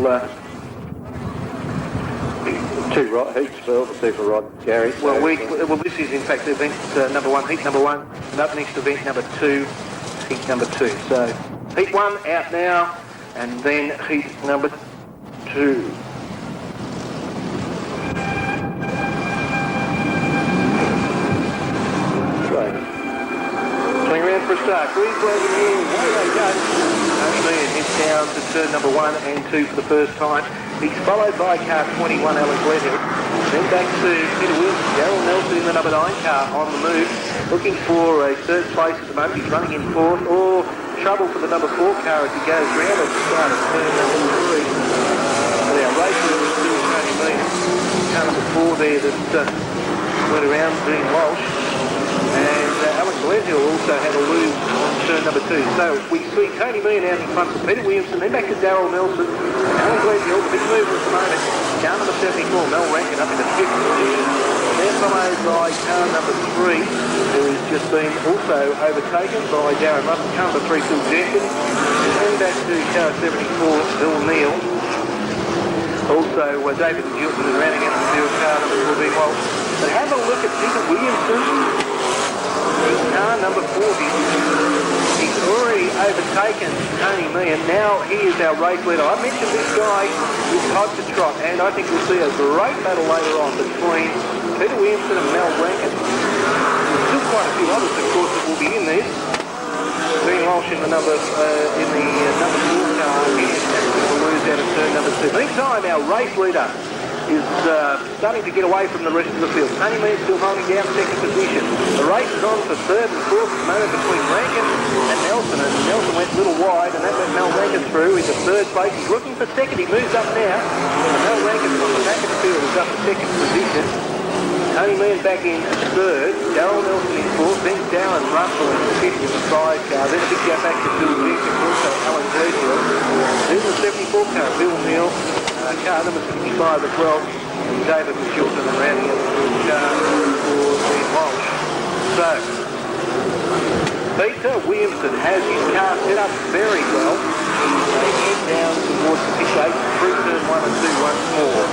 Two heats for Super Rod, Gary. Well, this is in fact event number 1, heat number 1, and up next event number 2, heat number 2. So heat 1 out now, and then heat number 2. Swing around for a start. Green flag in the air. Away they go. Tony heads down to turn number 1 and 2 for the first time. He's followed by car 21, Alan Gledhill. Then back to Peter Wilson. Darryl Nelson in the number 9 car on the move, looking for a third place at the moment. He's running in fourth, or trouble for the number 4 car as he goes round at the start of turn number 3. But our racer is still Tony Mead. Car number 4 there that went around being Walsh. And Alan Gledhill also had a lose on turn number 2. So we see Tony Meehan out in front of Peter Williamson, then back to Darryl Nelson. Alan Gledhill, big mover at the moment. Car number 74, Mel Rankin, up in the 5th position. They're followed by car number 3, who has just been also overtaken by Darren Russell. Car number 3, Phil Jenkins. Then back to car 74, Bill Neal. Also, David Gilson is rounding out the field, car number 4 being Walsh. But have a look at Peter Williamson. Car number 40. He's already overtaken Tony Meehan. Now he is our race leader. I mentioned this guy is hot to trot, and I think we'll see a great battle later on between Peter Williamson and Mel Rankin. There's still quite a few others, of course, that will be in this. Being Walsh in the number 4 car. He has to lose out of turn number 2. Meantime, our race leader is starting to get away from the rest of the field. Tony Meehan still holding down second position. The race is on for third and fourth at the moment between Rankin and Nelson, and Nelson went a little wide, and that let Mel Rankin through into third place. He's looking for second. He moves up now, and Mel Rankin from the back of the field is up to second position. Tony Meehan back in third, Darryl Nelson in fourth, then Darren Russell in fifth with the 5 car, then a big gap back to Bill Jenkins, also Alan Gledhill. Then the 74 car, Bill Neal. Car number 65 as well, and David Chilton and rounding out the car for Ben Walsh. So, Peter Williamson has his car set up very well. They head down towards the pit gate through turn 1 and 2 once more.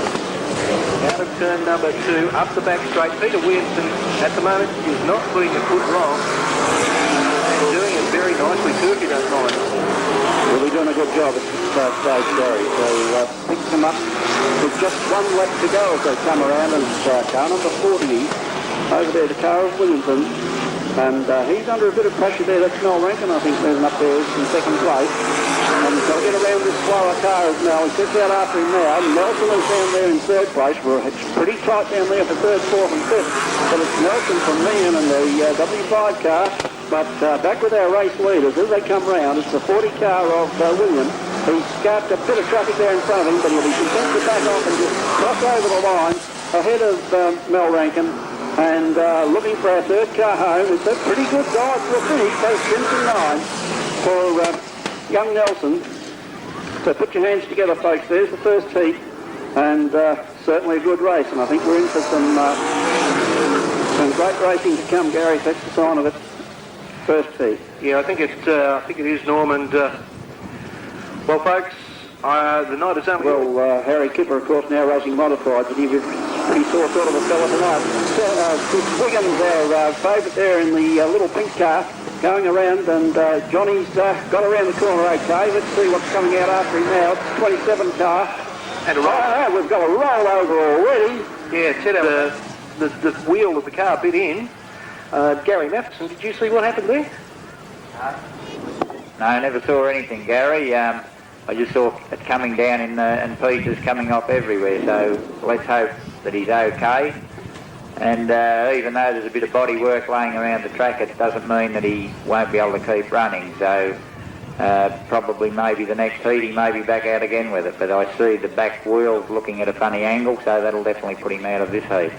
Out of turn number 2, up the back straight. Peter Williamson at the moment is not putting a foot wrong and doing it very nicely too, if you don't mind. Well, we're doing a good job at this stage, Gary. So picks them up with just one lap to go as they come around, and car number 40 over there, the car of Williamson. And he's under a bit of pressure there. That's Mel Rankin, I think, moving up there in second place. And he's got to get around this slower car now. He sits out after him now. Nelson is down there in third place. It's pretty tight down there for third, fourth and fifth. But it's Nelson from Meehan and the W5 car. But back with our race leaders, as they come round, it's the 40 car of William. He's scarped a bit of traffic there in front of him, but he'll be content to back off and just cross over the line ahead of Mel Rankin. And looking for our third car home. It's a pretty good dive for a finish, both Simpson 9 for young Nelson. So put your hands together, folks. There's the first heat, and certainly a good race. And I think we're in for some great racing to come, Gary. That's the sign of it. First heat. Yeah, I think it is, Norm. And well, folks, the night is only. Well, Harry Kipper, of course, now racing modified, but he was pretty sore sort of a fella tonight. Wiggins, our favourite there in the little pink car, going around, and Johnny's got around the corner okay. Let's see what's coming out after him now. It's 27 car. And a roll. We've got a rollover already. Yeah, Ted, the wheel of the car bit in. Gary Matheson, did you see what happened there? No, I never saw anything, Gary. I just saw it coming down and pieces coming off everywhere, so let's hope that he's okay. And even though there's a bit of body work laying around the track, it doesn't mean that he won't be able to keep running. So probably maybe the next heat he may be back out again with it. But I see the back wheels looking at a funny angle, so that'll definitely put him out of this heat.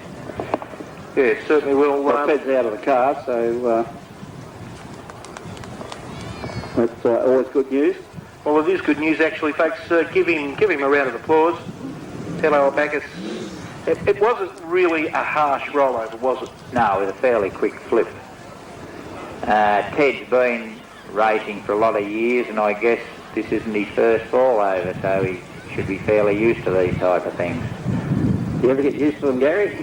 Yeah, certainly will. Fed's out of the car, so that's always good news. Well, it is good news, actually, folks. Give him a round of applause. Hello, Bacchus. It wasn't really a harsh rollover, was it? No, it was a fairly quick flip. Ted's been racing for a lot of years, and I guess this isn't his first fall over, so he should be fairly used to these type of things. You ever get used to them, Gary?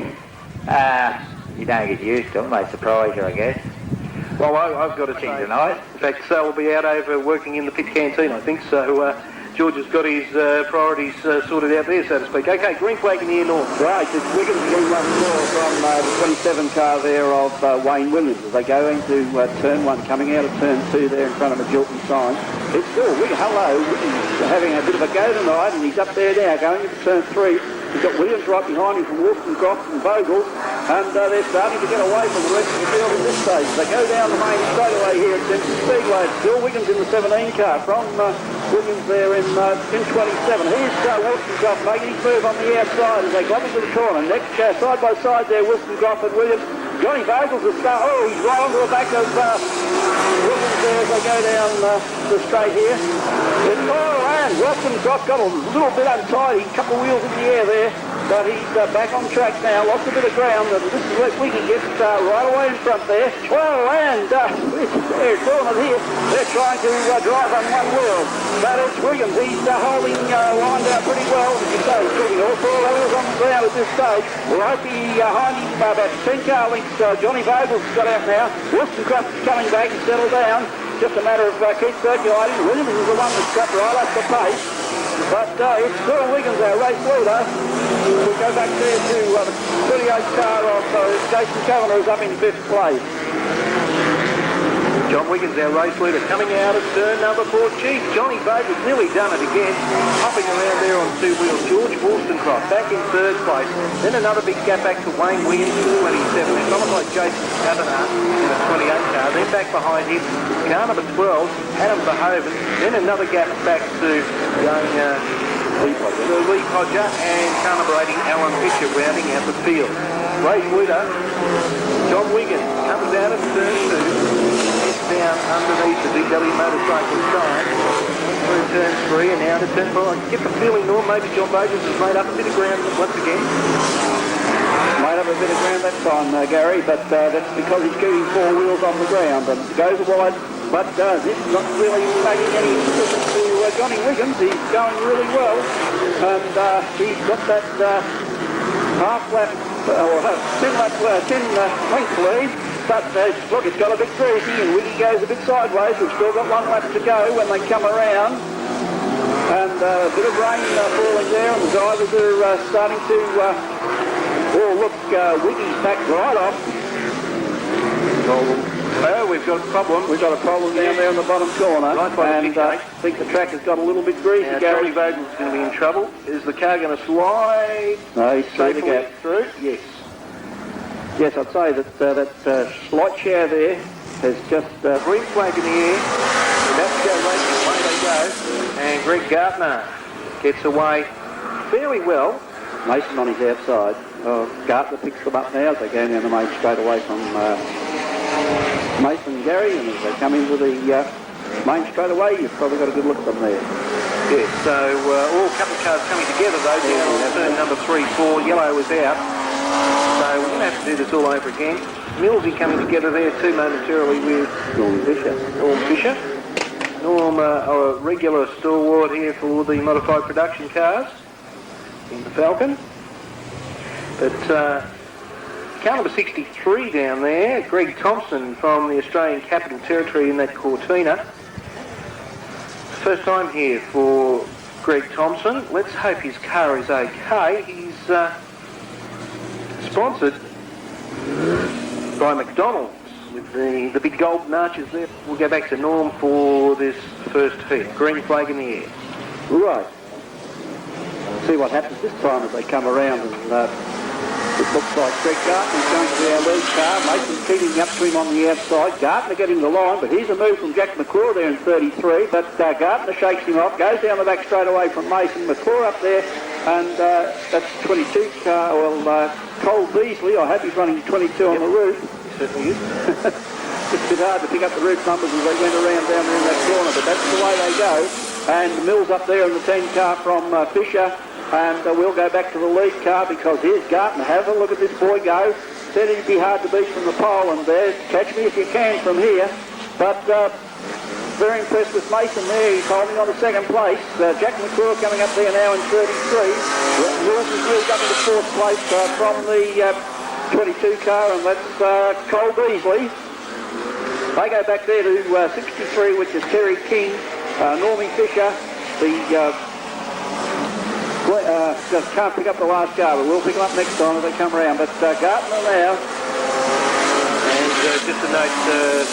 You don't get used to them, they surprise you, I guess. Well, I've got to say tonight. In fact, Sal will be out over working in the pit canteen, I think, so George has got his priorities sorted out there, so to speak. Okay, green flag in the air north. Right, it's Wiggins getting one more from the 27 car there of Wayne Williams as they go into turn 1, coming out of turn 2 there in front of the Jilton sign. It's still Wiggins, hello, Wiggins having a bit of a go tonight, and he's up there now going into turn 3. He's got Williams right behind him from Wollstonecroft and Vogel, and they're starting to get away from the rest of the field at this stage. They go down the main straightaway here at Simpson Speedway. It's still Wiggins in the 17 car from Williams there in 27. Here's Wollstonecroft making his move on the outside as they come into the corner. Next side by side there, Wollstonecroft and Williams. Johnny Vogel's the start. Oh, he's right onto the back of Williams there as they go down the straight here. It's and Wollstonecroft got a little bit untidy, a couple of wheels in the air there, but he's back on track now, lost a bit of ground, and this is where Wiggy gets right away in front there. Oh, and they're doing it here. They're trying to drive on one wheel, but it's Wiggins. He's holding lined out pretty well. As you say, he's putting all 4 levels on the ground at this stage. Right behind him, about 10 car lengths, Johnny Vogel's got out now. Wollstonecroft is coming back and settled down. Just a matter of keep circulating. Williams is the one that's got right up the pace. But it's still Wiggins, our race leader. We'll go back there to the 38 car of Jason Kavanagh, who's up in 5th place. John Wiggins, our race leader, coming out of turn number 4. Geez, Johnny Vogel's nearly done it again. Hopping around there on 2 wheels. George Wollstonecroft back in 3rd place. Then another big gap back to Wayne Williams, 27. And someone like Jason Kavanagh in a 28 car. Then back behind him, car number 12, Adam Verhoeven. Then another gap back to Lee Podger and car number 80, Alan Fisher, rounding out the field. Race leader, John Wiggins, comes out of turn 2. Down underneath the VW motorcycle side through turn 3 and now to turn 4. I get the feeling, Norm, maybe John Bogus has made up a bit of ground once again. Made up a bit of ground that time, Gary, but that's because he's getting 4 wheels on the ground and goes wide. But this is not really making any difference to Johnny Wiggins. He's going really well, and he's got that half lap or 10 length lead. But look, it's got a bit greasy and Wiggy goes a bit sideways. We've still got 1 lap to go when they come around. And a bit of rain falling there and the drivers are starting to... oh, look, Wiggy's back right off. Oh, we've got a problem. We've got a problem down there in the bottom corner. Right by and I think the track has got a little bit greasy. Now, Johnny Vogel's going to be in trouble. Is the car going to slide? No, he's through the gap. Through? Yes. Yes, I'd say that slight share there has just... green flag in the air. That's go racing, away they go. And Greg Gartner gets away fairly well. Mason on his outside. Gartner picks them up now as they go down the main straight away from Mason and Gary, and as they come into the main straight away, you've probably got a good look at them there. Yes, so all a couple of cars coming together though, down on turn number 3, 4, yellow was out. So we're going to have to do this all over again. Millsy coming together there too momentarily with Norm Fisher. Norm, a regular stalwart here for the modified production cars in the Falcon. But car number 63 down there, Greg Thompson from the Australian Capital Territory in that Cortina. First time here for Greg Thompson. Let's hope his car is okay. He's sponsored by McDonald's with the big golden arches there. We'll go back to Norm for this first heat. Green flag in the air. Right. See what happens this time as they come around, and it looks like Greg Gartner's going to be our lead car. Mason's keeping up to him on the outside. Gartner getting the line, but here's a move from Jack McClure there in 33, but Gartner shakes him off, goes down the back straight away from Mason. McClure up there, and that's 22 car, Cole Beasley. I hope he's running 22 on the roof. He certainly is. It's a bit hard to pick up the roof numbers as they went around down there in that corner, but that's the way they go. And Mills up there in the 10 car from Fisher, and we'll go back to the lead car because here's Gartner. Have a look at this boy go. Said he'd be hard to beat from the pole, and there, catch me if you can from here. But very impressed with Mason there. He's holding on to second place. Jack McClure coming up there now in 33. Lewis has moved up into fourth place from the 22 car, and that's Cole Beasley. They go back there to 63, which is Terry King, Normie Fisher, just can't pick up the last car, but we'll pick them up next time as they come around. But Gartner now. And just a note,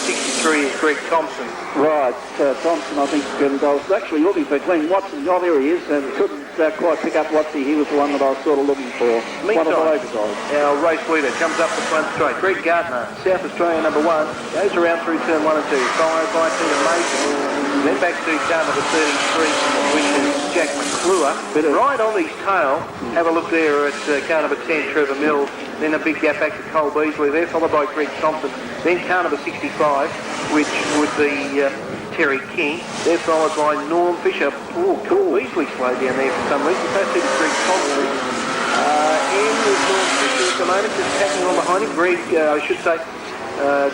63 is Greg Thompson. Right, Thompson, I think, and I was actually looking for Glenn Watson. Oh, there he is, and couldn't quite pick up Watsy. He was the one that I was sort of looking for. Meantime, one of the guys. Our race leader comes up the front straight. Greg Gartner, South Australia number 1, goes around through turn 1 and 2, followed by Peter Mason. Then back to car number 33, which is Jack McClure. Right on his tail, have a look there at car number 10, Trevor Mills. Then a big gap back to Cole Beasley there, followed by Greg Thompson. Then car number 65, which would be Terry King. They're followed by Norm Fisher. Oh, Cole Beasley slowed down there for some reason. First to Greg Thompson. In with Norm Fisher at the moment, just tapping on behind him. Greg, I should say,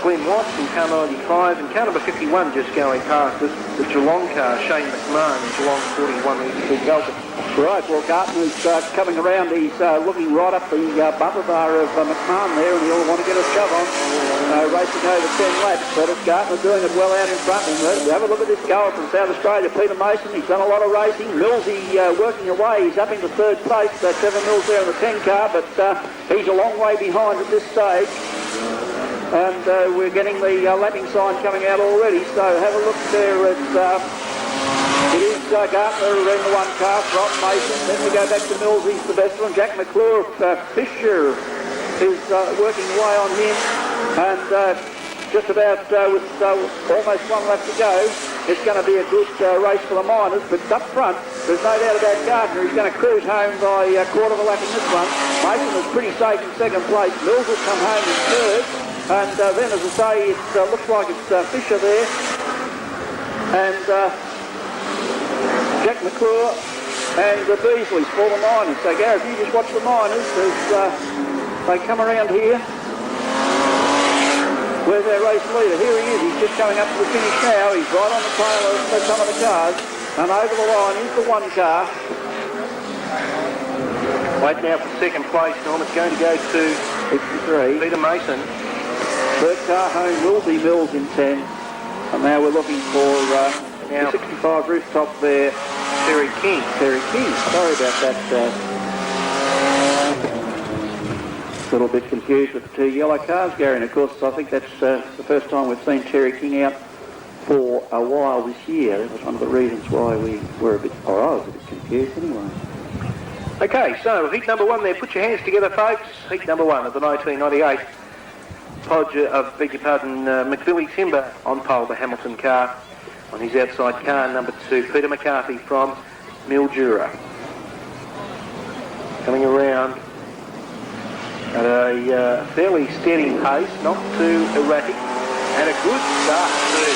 Glenn Watts in car 95 and car number 51 just going past us. The Geelong car, Shane McMahon, Geelong 41, the big Delta. Right, well, Gartner's coming around. He's looking right up the bumper bar of McMahon there, and he'll want to get a shove on. Racing over 10 laps, but it's Gartner doing it well out in front. And have a look at this goal from South Australia, Peter Mason. He's done a lot of racing. Millsy working away. He's up into third place. Trevor Mills there in the 10 car, but he's a long way behind at this stage. And we're getting the lapping sign coming out already. So have a look there at... It is Gartner in the 1 car from Mason. Then we go back to Mills. He's the best one. Jack McClure, Fisher is working away on him. And just about with almost 1 lap to go, it's going to be a good race for the miners. But up front, there's no doubt about Gartner. He's going to cruise home by a quarter of a lap in this one. Mason is pretty safe in second place. Mills will come home in third. And then, as I say, it looks like it's Fisher there. And... Jack McClure and the Beasleys for the miners. So Gareth, you just watch the miners as they come around here. Where's our race leader? Here he is. He's just coming up to the finish now. He's right on the tail of some of the cars. And over the line is the 1 car. Wait now for second place, Norm. It's going to go to 63. Peter Mason. Third car home will be Mills in 10. And now we're looking for the 65 rooftop there. Terry King. Terry King. Sorry about that. A little bit confused with the 2 yellow cars, Gary. And of course, I think that's the first time we've seen Terry King out for a while this year. That was one of the reasons why we were I was a bit confused anyway. Okay, so heat number 1 there. Put your hands together, folks. Heat number 1 of the 1998 McBilly Timber on pole, the Hamilton car. On his outside car, number 2, Peter McCarthy from Mildura. Coming around at a fairly steady pace, not too erratic, and a good start too.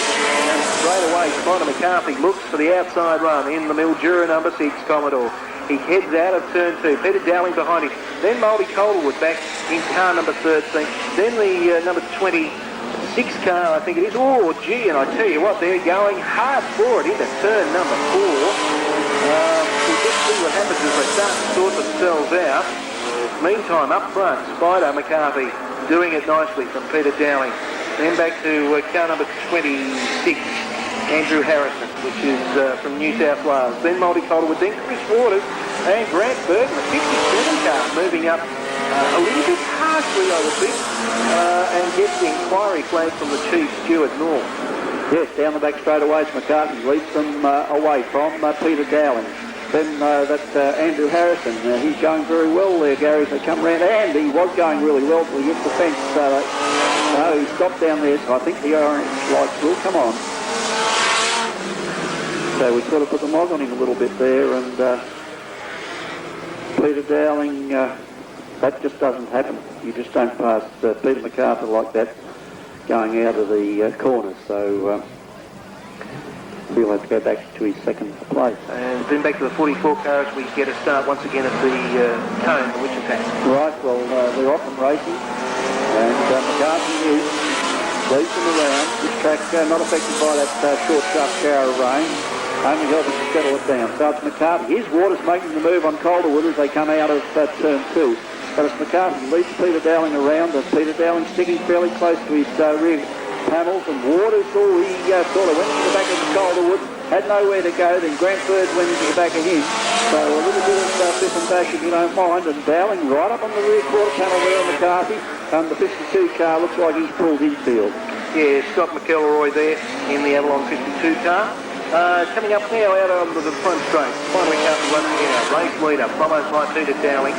And straight away, Peter McCarthy looks for the outside run in the Mildura number 6 Commodore. He heads out of turn 2. Peter Dowling behind him. Then Moldy Calderwood back in car number 13. Then the number 26 car, I think it is. Oh, gee, and I tell you what, they're going hard for it into turn number 4. We'll just see what happens as they start to sort themselves out. Meantime, up front, Spider McCarthy doing it nicely from Peter Dowling. Then back to car number 26. Andrew Harrison, which is from New South Wales. Then Moldy Calderwood, then Chris Waters and Grant Burton, the 57 car, moving up a little bit harshly, I would think, and gets the inquiry flag from the Chief Steward North. Yes, down the back straight away, McCarthy leads them away from Peter Dowling. Then Andrew Harrison, he's going very well there, Gary, as they come around. And he was going really well till he hit the fence. He stopped down there, so I think the orange lights will come on. So we sort of put the mog on him a little bit there, and Peter Dowling, that just doesn't happen. You just don't pass Peter McArthur like that going out of the corner. So he'll have to go back to his second place. And then back to the 44 car as we get a start once again at the cone, the Wichita. Right, well, they're off and racing, and McCarthy is leads them around. This track not affected by that short, sharp shower of rain. Only helping to settle it down. So it's McCarthy. Here's Waters making the move on Calderwood as they come out of turn 2. But it's McCarthy leads Peter Dowling around, and Peter Dowling sticking fairly close to his rear panels, and Waters, he sort of went to the back of Calderwood, had nowhere to go, then Grantford went into the back of him. So a little bit of biff and bash if you don't mind, and Dowling right up on the rear quarter panel there on McCarthy, and the 52 car looks like he's pulled infield. Yeah, Scott McElroy there in the Avalon 52 car. Coming up now out onto the front straight. Finally McCarthy once again out. Race leader, followed by Peter Dowling.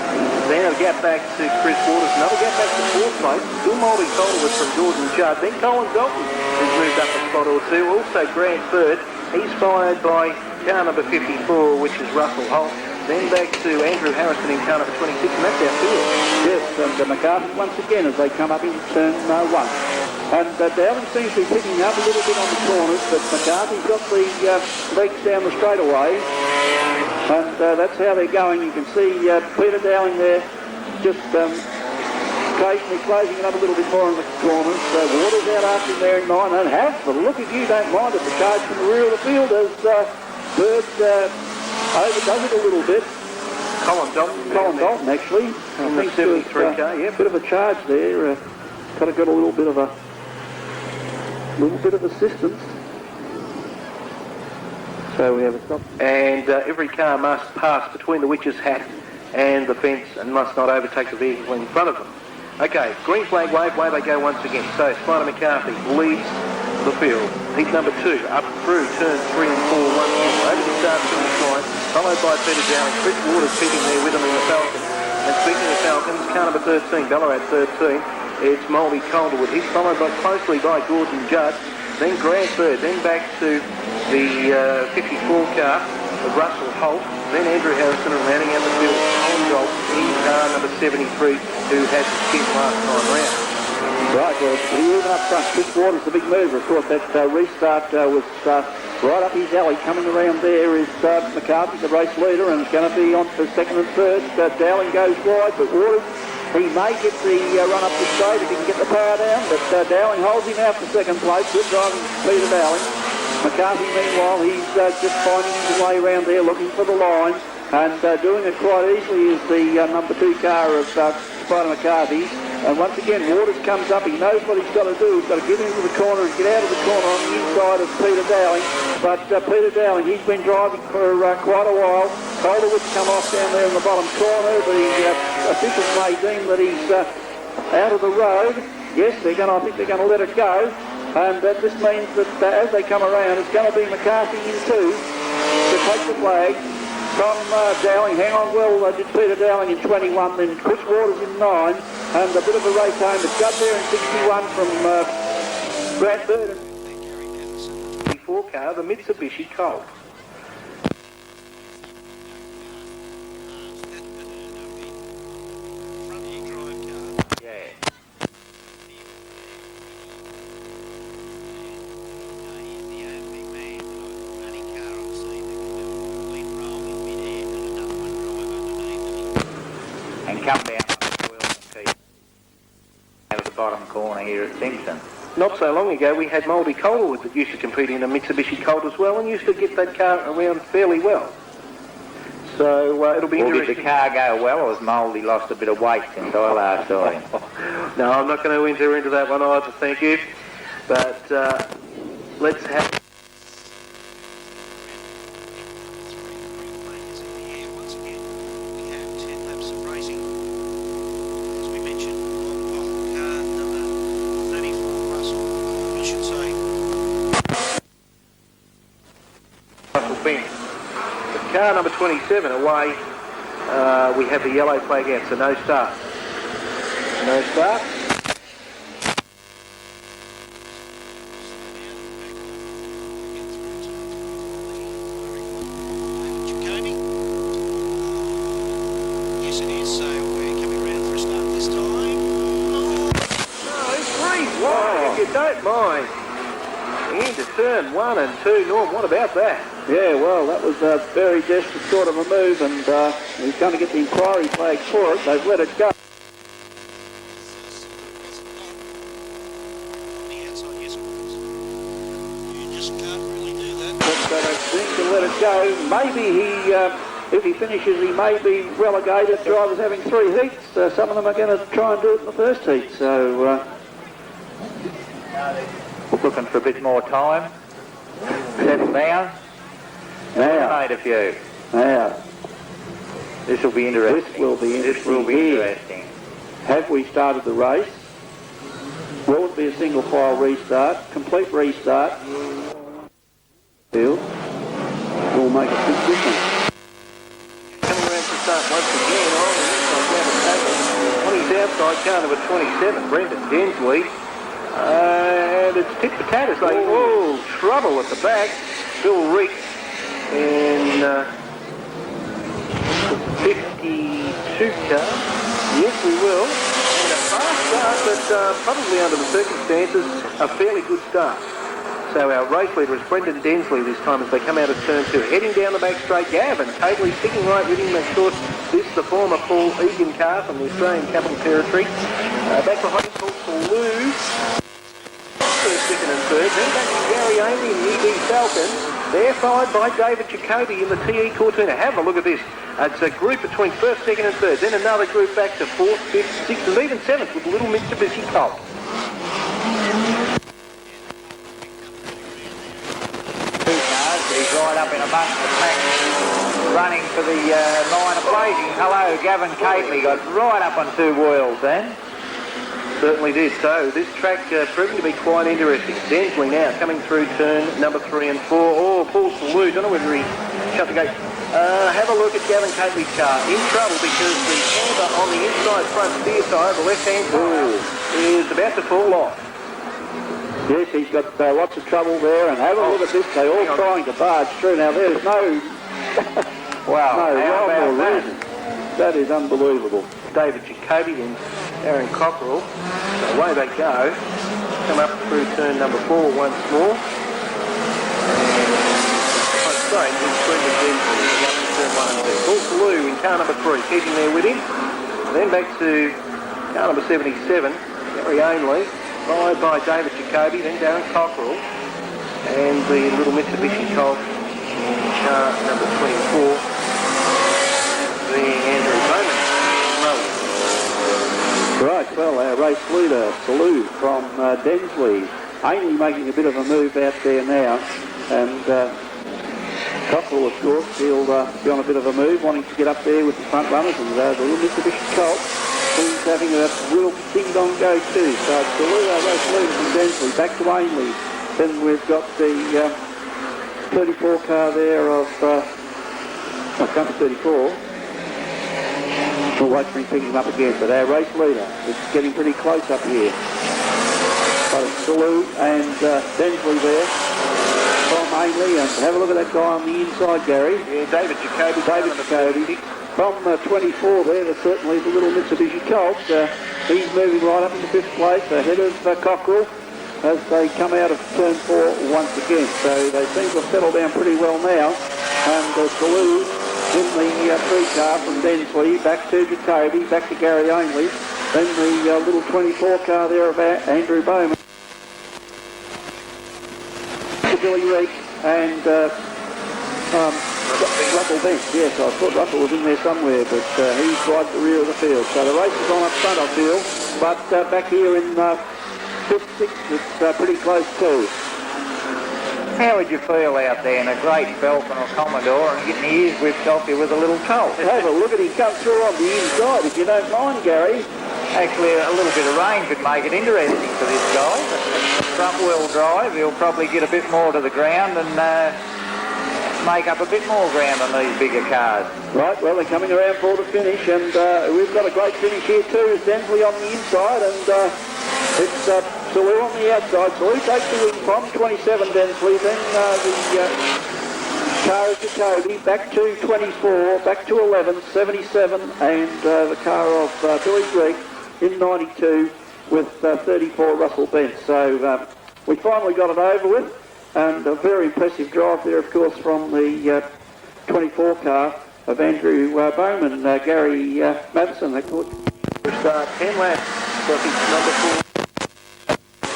Then a gap back to Chris Waters. Another gap back to fourth place. Still Moldy Calderwood from Gordon Judd. Then Colin Dalton has moved up a spot or two. Also Grant Bird. He's followed by car number 54, which is Russell Holt. Then back to Andrew Harrison in car number 26, and that's our field. Yes, and McCarthy once again as they come up into turn 1. And Dowling seems to be picking up a little bit on the corners, but McCarthy's got the legs down the straightaway, and that's how they're going. You can see Peter Dowling there just occasionally closing it up a little bit more in the corners. Waters out after him there in 9, and has, but look if you don't mind it, the charge from the rear of the field as Bird overdoes it a little bit. Colin Dalton actually. In the 73 car, yeah. Bit of a charge there. Kind of got a little bit of assistance. So we have a stop. And every car must pass between the witch's hat and the fence and must not overtake the vehicle in front of them. Okay, green flag wave, away they go once again. So Spider McCarthy leads the field. Heat number 2 up through turns 3 and 4 once more. Over the start finish line, followed by Peter Dowling. Chris Waters keeping there with him in the Falcon. And speaking of Falcons, car number 13, Ballarat 13. It's Moldy Calderwood. He's followed closely by Gordon Judd, then Grant Bird, then back to the 54 car of Russell Holt, then Andrew Harrison, and rounding out the field, Colin Dalton in car number 73, who had the skid last time round. Right, well, even up front, Chris Waters, the big mover. Of course, that restart was right up his alley. Coming around there is McCarthy, the race leader, and it's going to be on for second and third. Dowling goes wide, but Waters, he may get the run up the straight if he can get the power down, but Dowling holds him out for second place. Good driving Peter Dowling. McCarthy, meanwhile, he's just finding his way around there, looking for the line, and doing it quite easily is the number 2 car of Spider McCarthy. And once again, Waters comes up. He knows what he's got to do. He's got to get into the corner and get out of the corner on the inside of Peter Dowling. But Peter Dowling, he's been driving for quite a while. Calderwood's come off down there in the bottom corner. The officials may deem that he's out of the road. Yes, I think they're going to let it go. And this means that as they come around, it's going to be McCarthy in 2 to take the flag. From Dowling, hang on well, did Peter Dowling in 21, then Chris Waters in 9, and a bit of a race home. It's got there in 61 from Grant Bird. 54 car, the Mitsubishi Colt. And come down like a wheel and keep out of the bottom corner here at Simpson. Not so long ago, we had Moldy Calderwood that used to compete in a Mitsubishi Colt as well and used to get that car around fairly well. So it'll be interesting. Did the car go well, or has Moldy lost a bit of weight since I last saw him? No, I'm not going to enter into that one either, thank you. But let's have... Car number 27 away, we have the yellow flag out, so no start. No start. Yes it is, so we're coming around for a start this time. No, it's wide, if you don't mind. Into turn 1 and 2, Norm, what about that? Yeah, well, that was a very desperate sort of a move, and he's going to get the inquiry flag for it. They've let it go. On the outside. to go. Maybe he, if he finishes, he may be relegated. Drivers having 3 heats. Some of them are going to try and do it in the first heat. So looking for a bit more time. Settle down. Made a few. Now, this will be interesting. This will be interesting. This will be interesting. Have we started the race? Will it be a single file restart? Complete restart? Field will make a big difference. Coming around to start once again on his outside car number 27, Brendan Densley. And it's tit for tat. It's like, oh, trouble at the back. Bill Reek in 52 car. Yes, we will. And a fast start, but probably under the circumstances, a fairly good start. So our race leader is Brendan Densley this time as they come out of turn 2. Heading down the back straight, Gavin totally sticking right with him. Of course, this is the former Paul Egan car from the Australian Capital Territory. Back behind him, Paul Lou. First, second and third. Then back to Gary Amy in the EB Falcon. They're followed by David Jacoby in the TE Cortina. Have a look at this. It's a group between first, second and third. Then another group back to fourth, fifth, sixth and even seventh with the little Mitsubishi Colt. He's right up in amongst the pack, running for the line of blazing. Hello, Gavin Cately got right up on 2 wheels then. Certainly did. So this track proving to be quite interesting. Densley now coming through turn number 3 and 4. Oh, Paul Salute. Don't know whether he shut the gate. Have a look at Gavin Cately's car. In trouble because the camber on the inside front steer tyre, the left-hand tyre, is about to fall off. Yes, he's got lots of trouble there, and have a look at this. They're all trying to barge through. Now, there's no wow, no rhyme or reason. That is unbelievable. David Jacoby and Aaron Cockerell. So away they go. Come up through turn number 4 once more. Sorry, it's Brendan Densley up to turn 1 and 2. Paul Salou in car number 3, keeping there with him. Then back to car number 77, Gary Ainley. Followed by David Jacoby, then Darren Cockerell, and the little Mitsubishi Colt in car number 24, being Andrew Bowman. Right, well, our race leader, Salou from Densley, Ainley making a bit of a move out there now, and Cockerell, of course, he'll be on a bit of a move, wanting to get up there with the front runners, and the little Mitsubishi Colt. He's having a real ding-dong go too. So it's the race leader from Densley, back to Ainley. Then we've got the 34 car there of, number 34. We'll wait for him to pick him up again, but our race leader is getting pretty close up here. But it's Salou and Densley there from Ainley, and have a look at that guy on the inside, Gary. Yeah, David Jacoby. David Jacoby. From 24 there, there's certainly the little Mitsubishi Colt. He's moving right up into 5th place ahead of Cockerell as they come out of turn 4 once again. So they seem to have settled down pretty well now. And Salou in the 3 car from Densley, back to Jacoby, back to Gary Ainley. Then the little 24 car there of Andrew Bowman. Billy Reek and Russell Bench, yes, I thought Russell was in there somewhere, but he's right at the rear of the field. So the race is on up front, I feel, but back here in 5th, 6th, it's pretty close too. How would you feel out there in a great Falcon or Commodore and getting the ears whipped off you with a little Colt? Have a look at him come through on the inside, if you don't mind, Gary. Actually, a little bit of rain could make it interesting for this guy. Front-wheel drive, he'll probably get a bit more to the ground and make up a bit more ground on these bigger cars. Right, well, they're coming around for the finish, and we've got a great finish here too. It's Densley on the inside, and it's Salou on the outside. Salou takes the win from 27 Densley, then the car of Jacoby, back to 24, back to 11, 77, and the car of Billy Gregg in 92 with 34 Russell Bent. So we finally got it over with, and a very impressive drive there, of course, from the 24 car of Andrew Bowman, Gary Madison. They caught start 10 laps, number 4.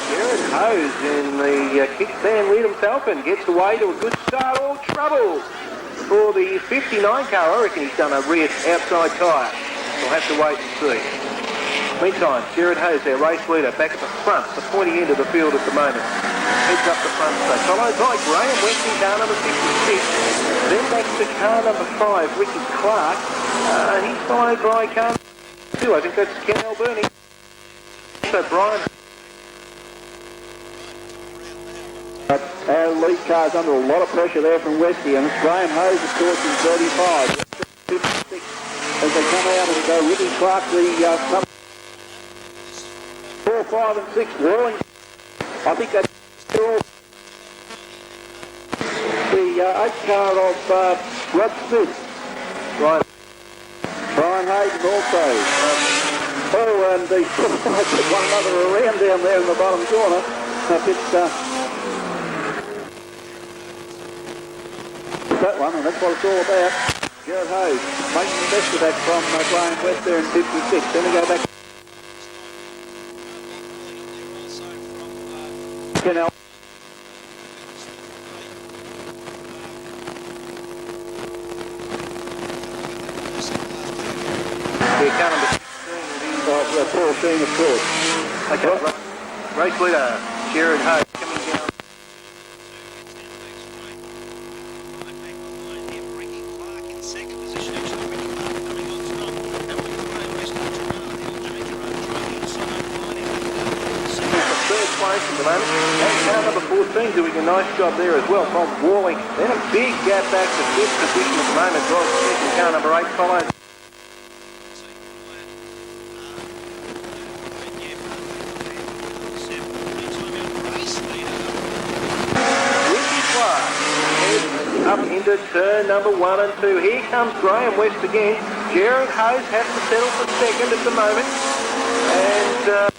Jared Hose in the kickstand Leadham Falcon gets away to a good start. All trouble For the 59 car, I reckon he's done a rear outside tyre. We'll have to wait and see. Meantime, Jared Hayes, our race leader, back at the front, the pointy end of the field at the moment. Heads up the front straight, followed by Graham West in car number 56. Then back to car number 5, Ricky Clark. He's followed by car number 2, I think that's Ken Alberni. So Brian. Our lead car's under a lot of pressure there from Westy, and it's Graham Hayes, of course, in 35. 56 as they come out, and Ricky Clark, the 4, 5 and 6, Whirling. I think that's all. The 8 car of Rod Smith. Brian Hayden also. Oh, and they put one another around down there in the bottom corner. That one, and that's what it's all about. Jared Hayes making the best of that from Graham West there in 56. Then we go back. Canal. Here comes the 14, of course. Okay, race leader, Jared Hayes coming down. At the moment. And car number 14 doing a nice job there as well, Bob Worley. Then a big gap back to 5th position at the moment. Drives second, car number 8 follows. Ricky Clark heads up into turn number 1 and 2. Here comes Graham West again. Jared Hayes has to settle for second at the moment. And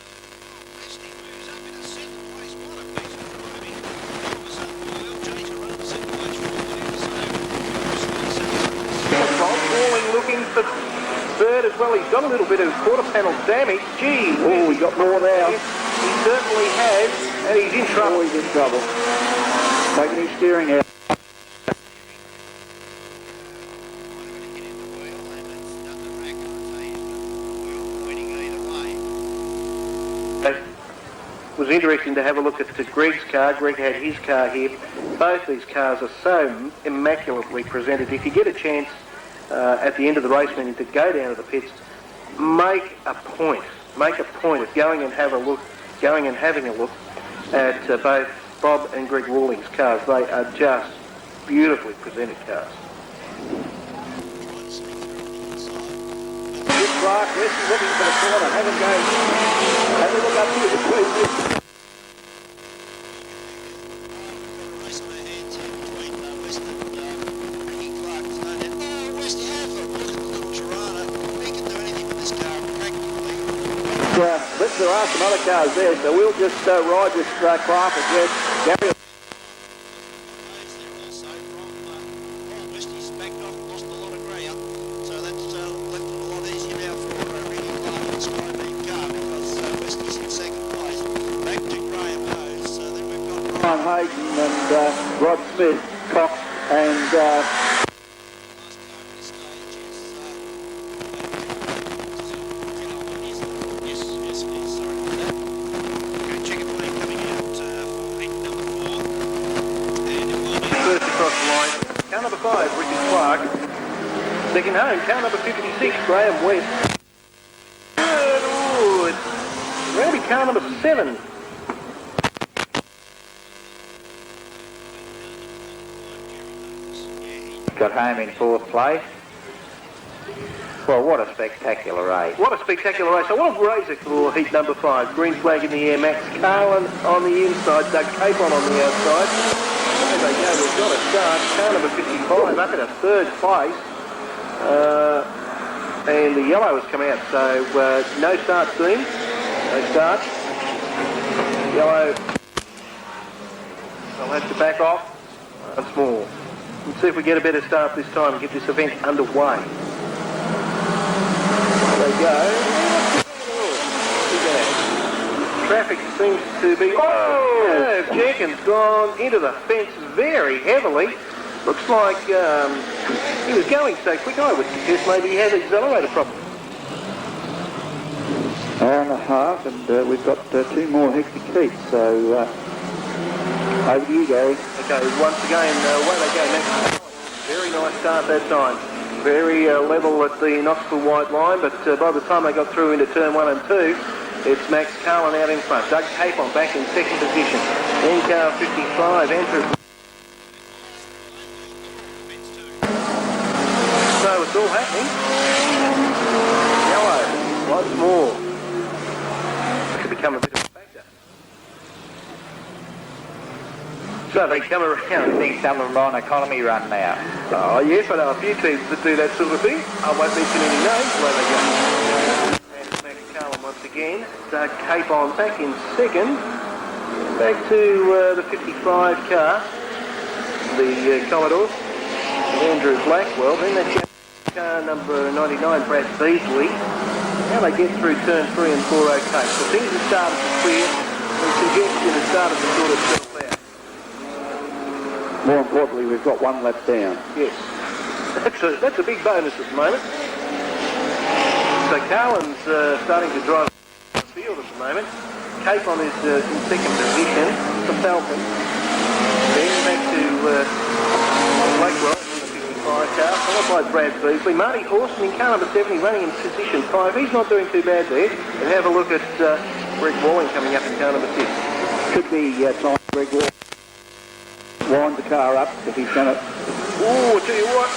looking for third as well. He's got a little bit of quarter panel damage. Gee, oh, he got more now. He certainly has, and he's in trouble. Oh, he's in trouble. Taking his steering out. It was interesting to have a look at Greg's car. Greg had his car here. Both these cars are so immaculately presented. If you get a chance at the end of the race meeting to go down to the pits, make a point of going and having a look at both Bob and Greg Rawlings' cars. They are just beautifully presented cars. Clark, Westy looking for the corner, have a look up here between. There are some other cars there, so we'll just ride with Clark and Gary. Hayden and Rod Smith, Cox and number 5, Ricky Clark. Second home, car number 56, Graham West. Good. Ooh, it's going to be car number 7. Got home in 4th place. Well, what a spectacular race. What a spectacular race. So what a race for heat number 5. Green flag in the air, Max Carlin on the inside, Doug Capon on the outside. There they go, we've got a start. Car number 55 up in a 3rd place. And the yellow has come out, so no start soon. No start. Yellow, they'll have to back off once more. Let's see if we get a better start this time and get this event underway. There they go. Traffic seems to be... Oh! Jenkins gone into the fence very heavily. Looks like He was going so quick, I would suggest maybe he had an accelerator problem. Hour and a half, and we've got 2 more hectic heats, so over to you, Gary. Okay, once again, away they go next. Very nice start that time. Very level at the Knoxville white line, but by the time they got through into turn 1 and 2, it's Max Carlin out in front. Doug Capon back in second position. Then car 55, Andrew. So it's all happening. Yellow, once more. It could become a bit of a factor. So they come around. I think some of them are on economy run now. Oh yes, I know a few teams that do that sort of thing. I won't mention any names where they go. And Max Carlin once again. Doug Capon back in second. Back to the 55 car, the Commodore. Andrew Blackwell. Then that car number 99, Brad Beasley. Now they get through turn 3 and 4 okay. So things have started to clear. The congestion has started to sort itself out. More importantly, we've got 1 lap down. Yes. That's a big bonus at the moment. So Carlin's starting to drive the field at the moment. Capon is in second position, the Falcon. Then back to Blackwell in the 55 car, followed by Brad Beasley. Marty Horston in car number 70 running in position 5. He's not doing too bad there. And have a look at Greg Walling coming up in car number 6. Could be time Greg Walling wind the car up if he's going to... Oh, I tell you what.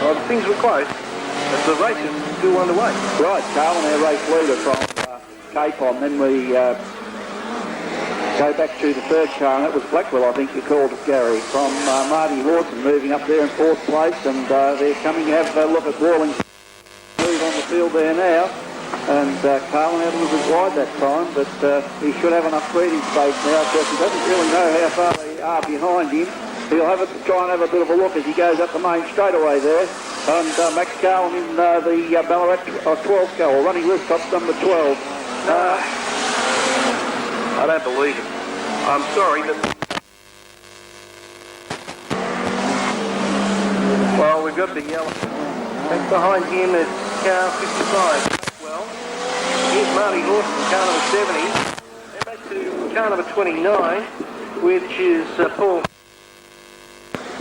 Oh, things were close. But the race is still underway. Right, Carlin, our race leader from Capon. Then we go back to the third car, and that was Blackwell, I think you called it, Gary, from Marty Lawson moving up there in 4th place, and they're coming to have a look at Walling's lead on the field there now. And Carlin had a little bit wide that time, but he should have enough breathing space now because he doesn't really know how far they are behind him. He'll have to try and have a bit of a look as he goes up the main straightaway there. And Max Carlin in the Ballarat 12th car, or running rooftop number 12. I don't believe it. I'm sorry, but... Well, we've got the yellow. Back behind him is car 55. Well, here's Marty Horston, car number 70. And back to car number 29, which is Paul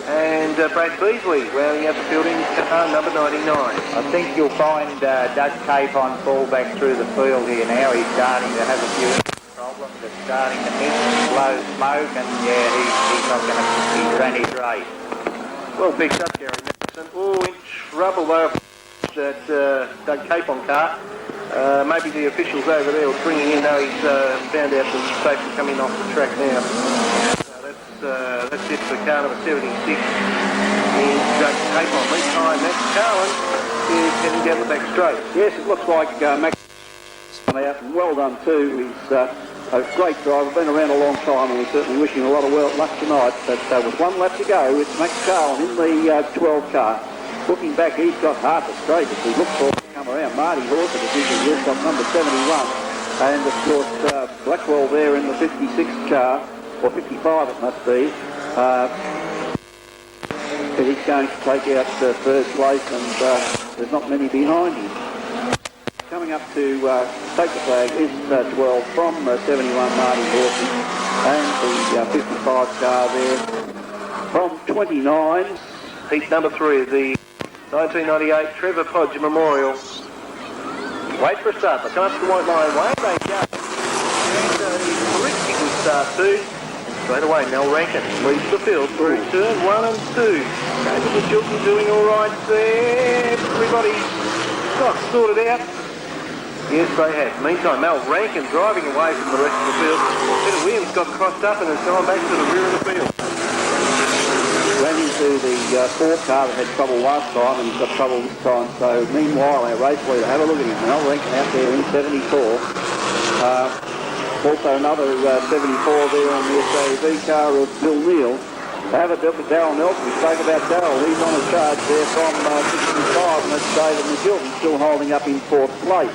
and Brad Beasley rounding out the field in car number 99. I think you'll find Doug Capon fall back through the field here now. He's starting to have a few problems. It's starting to mix, blow smoke, and yeah, he's not going to run his race. Well picked up, Gary Matheson. Oh, in trouble though. That Doug Capon car. Maybe the officials over there were bringing in. No, he's found out some safety coming off the track now. That's it for car number 76 in Doug Capon. Meantime, Max Carlin is heading down the back straight. Yes, it looks like Max out, and well done too. He's a great driver, been around a long time, and we certainly wish him a lot of luck tonight. But with 1 lap to go, it's Max Carlin in the 12 car. Looking back, he's got half a straight as we look for him to come around. Marty Horton is using rooftop number 71. And of course, Blackwell there in the 56 car, or 55 it must be. He's going to take out third place, and there's not many behind him. Coming up to take the flag is 12 from 71 Marty Horton, and the 55 car there from 29. Heat number 3 of the 1998 Trevor Podge Memorial. Wait for a start. They come up to the white line. Away they go. And a terrific good start too. Straight away, Mel Rankin leads the field through turn 1 and 2. David and Chilton doing all right there. Everybody got sorted out. Yes, they have. Meantime, Mel Rankin driving away from the rest of the field. Peter Williams got crossed up and has gone back to the rear of the field. Ran into the 4th car that had trouble last time, and he's got trouble this time. So meanwhile, our race leader, have a look at him. Mel Rankin out there in 74. Also another 74 there on the SAV car of Bill Neal. Have a look at Darryl Nelson. We spoke about Darryl. He's on a charge there from 65, and that's David McGilton still holding up in 4th place.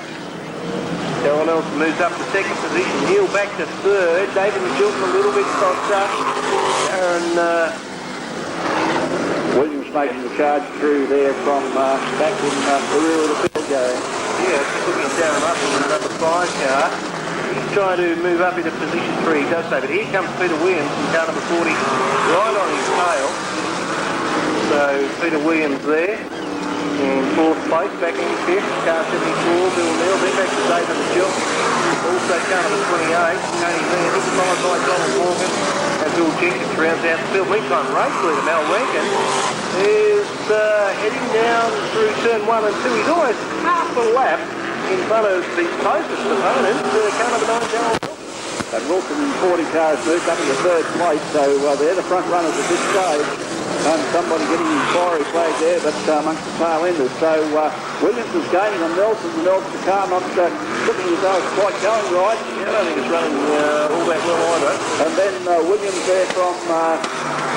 Darryl Nelson moves up to second position. Neal back to third. David McGilton a little bit crossed up. Darren Williams making the charge through there from back in the rear of the field going. Yeah, just looking down up in the number 5 car. He's trying to move up into position 3, he does so, but here comes Peter Williams in car number 40, right on his tail. So Peter Williams there in 4th place, back in 5th, car 74, Bill Neal, then back to David Jill. Also car number 28, Tony Van, followed by Donald Morgan, and Bill Jenkins rounds out the field. Meantime, race leader Mel Rankin is heading down through turn 1 and 2. He's almost half a lap in front of the closest opponent, car number 9, Darryl Wilson. And Wilson in 40 cars moved up into 3rd place, so they're the front runners at this stage. Somebody getting the inquiry flag there, but amongst the tail enders. So Williams is gaining on Nelson. The car not looking as though it's quite going right. Yeah, I don't think it's running all that well either. And then Williams there from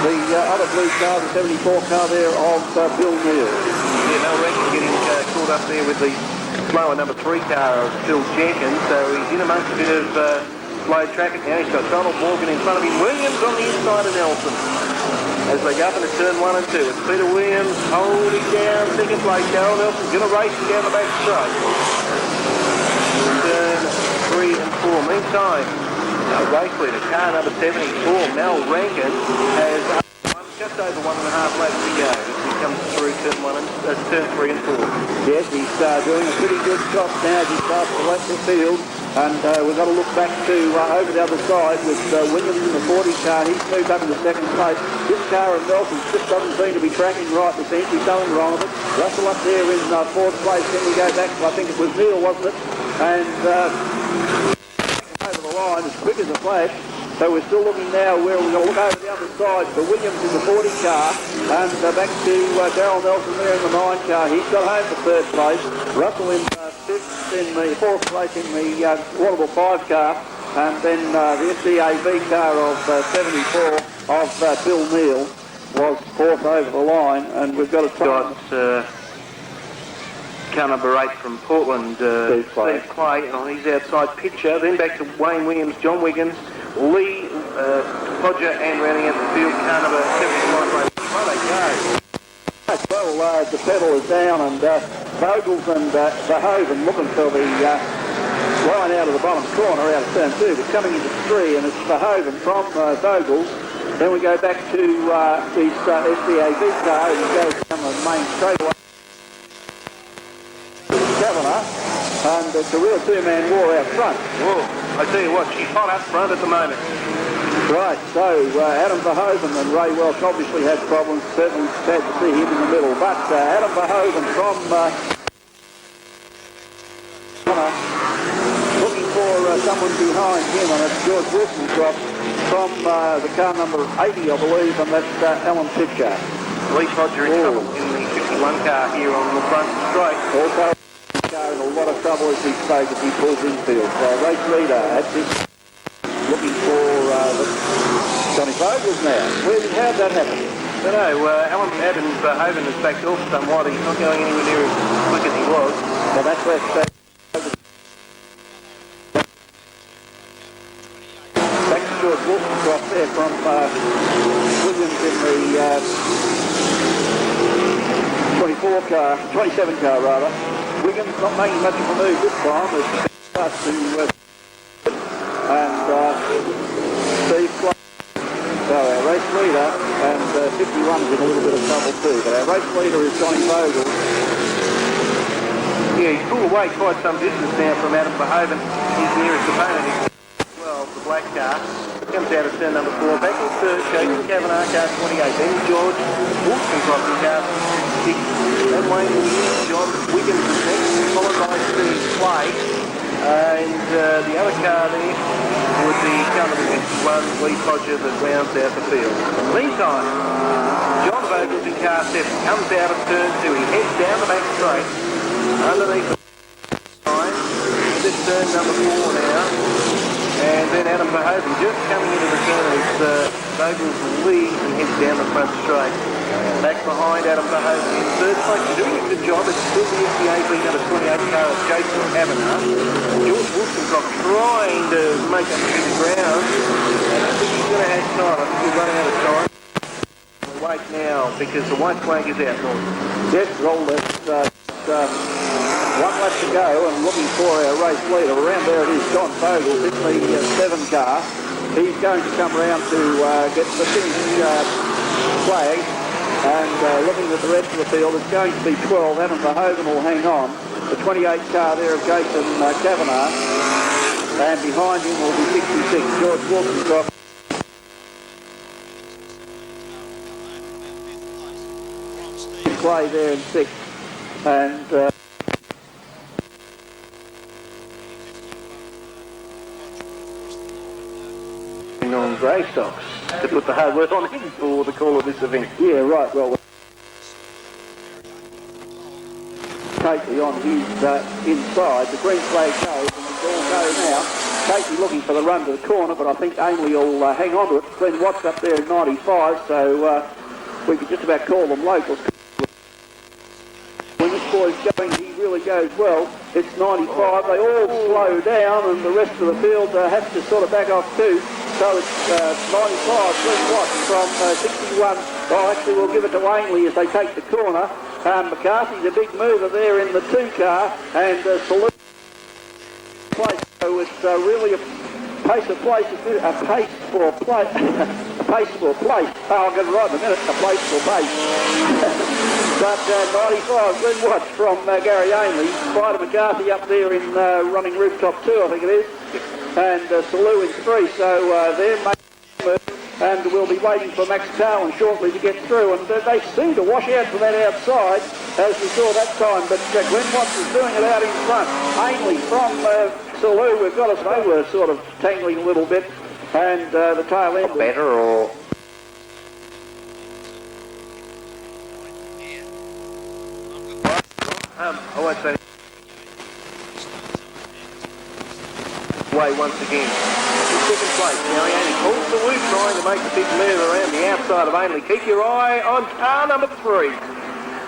the other blue car, the 74 car there of Bill Neal. Yeah, Mel Rankin getting caught up there with the slower number 3 car of Phil Jenkins, so he's in amongst a bit of slow traffic now. He's got Donald Morgan in front of him, Williams on the inside of Nelson. As they go up into turn 1 and 2, it's Peter Williams holding down 2nd place. Darryl Nelson's going to race him down the back straight. Turn 3 and 4. Meantime, our race leader, car number 74, Mel Rankin, has just over 1.5 laps to go. He comes through turn 3 and 4. Yes, he's doing a pretty good job now as he starts to left the field. And we've got to look back to over the other side with Williams in the 40 car. He's moved up into 2nd place. This car of Nelson's just doesn't seem to be tracking right. There seems to be something wrong with it. Russell up there in 4th place. Then we go back to, I think it was Neal, wasn't it? And over the line as quick as a flash. So we're still looking now where we're going to look over the other side for Williams in the 40 car and back to Darryl Nelson there in the 9 car. He's got home for 3rd place. Russell in 5th, in the 4th place in the Waterville 5 car, and then the SDAV car of 74 of Bill Neal was 4th over the line, and we've got a got car number 8 from Portland, Steve Clay, he's outside picture. Then back to Wayne Williams, John Wiggins, Lee Podger, and rounding out the field, car number 75. Where they go? Well, the pedal is down, and Vogels and Verhoeven looking for the line out of the bottom corner out of turn 2, but coming into 3, and it's Verhoeven from Vogels. Then we go back to his SDAV car, and he goes down the main straightaway. Kavanagh, and it's a real two-man war out front. Whoa, I tell you what, she's hot up front at the moment. Right, so Adam Verhoeven and Ray Welch obviously had problems. Certainly sad to see him in the middle. But Adam Verhoeven from looking for someone behind him, and it's George Wilson's drop from the car number 80, I believe, and that's Alan Pitcher. Lee Podger in trouble in the 51 car here on the front straight. Also, car in a lot of trouble as he spoke as he pulls infield. So race leader at this. Looking for Johnny Vogels now. How'd that happen? I don't know. Adam Verhoeven has backed off somewhat. He's not going anywhere near as quick as he was. Well, that's where back to George Wilson's drop there from Williams in the 24 car, 27 car rather. Wiggins not making much of a move this time as he starts to and Steve Clark. So our race leader, and 51 is in a little bit of trouble too, but our race leader is Johnny Vogel. Yeah, he's pulled away quite some distance now from Adam Verhoeven. His nearest opponent is 12, the black car. Comes out of turn number 4, back in third, Jason Kavanagh, car 28, then George Wilson crossing car 6, then Wayne Williams, John Wiggins is next, followed by Steve Clay. And the other car there would be car number 51, Lee Podger, that rounds out the field. In the meantime, John Vogels in car 7 comes out of turn 2. He heads down the back straight underneath the line. This turn number 4 now. And then Adam Verhoeven just coming into the turn as Vogels leads and heads down the front straight. Back behind Adam Verhoeven in third place. He's doing a good job. It's still the SDAV number 28 car of Jason Kavanagh. George Wilson's trying to make up a bit of ground. And I think he's going to have time. I think he's running out of time. break now because the white flag is out, North. Yes, well, there's one lap to go, and looking for our race leader. Around there it is, John Fogel in the 7 car. He's going to come around to get the finish flag, and looking at the rest of the field, it's going to be 12. Adam Verhoeven will hang on. The 28 car there of Jason Kavanagh, and behind him will be 66, George Wilson. Clay there in 6th, and on Greystocks to put the hard work on him for the call of this event. yeah, right, well, Casey on his inside, the green flag goes, and it's all go now. Casey looking for the run to the corner, but I think Ainley will hang on to it. Glenn Watts up there in 95, so we could just about call them locals. When this boy's going, he really goes well. It's 95. They all slow down, and the rest of the field have to sort of back off too. So it's 95. Glenn Watts from 61. Well, actually, we'll give it to Ainley as they take the corner. McCarthy's a big mover there in the 2 car, and Salute place. So it's really a pace for place. A pace for place. A pace for place. Oh, I'll get it right in a minute. A place for pace. But 95, Glenn Watts from Gary Ainley. Spider McCarthy up there in running rooftop 2, I think it is. And Salou in 3, so they're making a move. And we'll be waiting for Max Cowan shortly to get through. And they seem to wash out from that outside, as we saw that time. But Glenn Watts is doing it out in front. Ainley from Salou, we've got us, they were sort of tangling a little bit. And the tail end. Better or... I won't say way once again. In 2nd place, now Ainley pulls the loop, trying to make the big move around the outside of Ainley. Keep your eye on car number 3.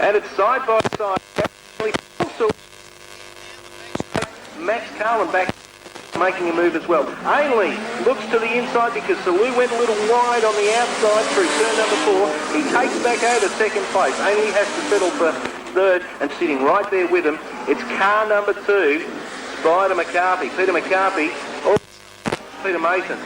And it's side by side. Max Carlin back making a move as well. Ainley looks to the inside because Salou went a little wide on the outside through turn number 4. He takes back over 2nd place. Ainley has to settle for 3rd, and sitting right there with him, it's car number 2, Spider McCarthy. Peter McCarthy, Peter Mason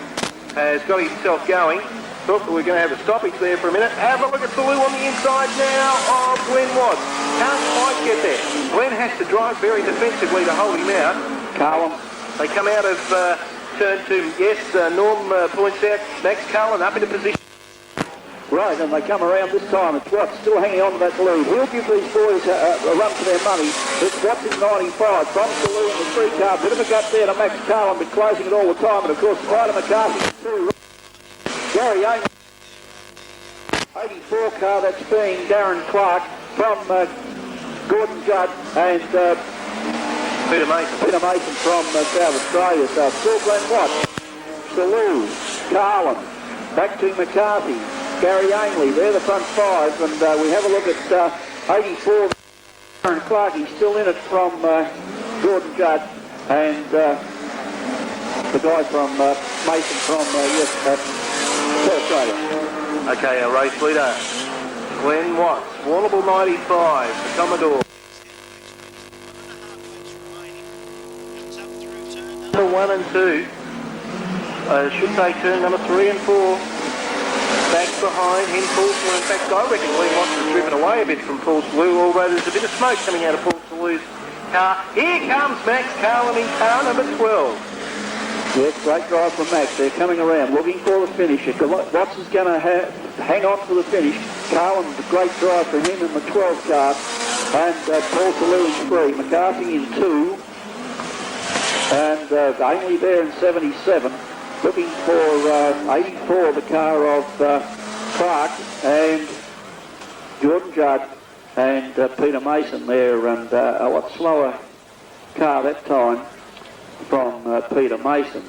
has got himself going. Thought we're going to have a stoppage there for a minute. Have a look at Salou on the inside now of Glenn Watts. Can't quite get there. Glenn has to drive very defensively to hold him out. Carlin. They come out of turn 2. Yes, Norm points out Max Carlin up into position. Right, and they come around this time. It's Watts still hanging on to that lead. He'll give these boys a run for their money. It's Watts in 95 from Salou in the 3 car. Bit of a gut there to Max Carlin, but closing it all the time. And of course, Spider McCarthy. Gary Ainley. 84 car, that's being Darren Clark from Gordon Judd and Peter Mason. Peter Mason from South Australia. So still Glenn Watts, Salou, Carlin, back to McCarthy. Gary Ainley, they're the front 5, and we have a look at 84, Aaron Clark, he's still in it from Gordon Judd, and the guy from Mason from South Australia. Okay, our race leader, Glenn Watts, Warrnambool 95, the Commodore. Number 1 and 2, I should say turn number 3 and 4. Back behind him, Paul Salou. In fact, I reckon Glenn Watts has driven away a bit from Paul Salou, although there's a bit of smoke coming out of Paul Salou's car. Here comes Max Carlin in car number 12. Yes, great drive from Max. They're coming around, looking for the finish. Watts is going to hang on for the finish. Carlin, a great drive for him in the 12 car. And Paul Salou in 3. McCarthy in 2. And Ainley there in 77. Looking for 84, the car of Clark and Jordan Judd and Peter Mason there, and a lot slower car that time from Peter Mason.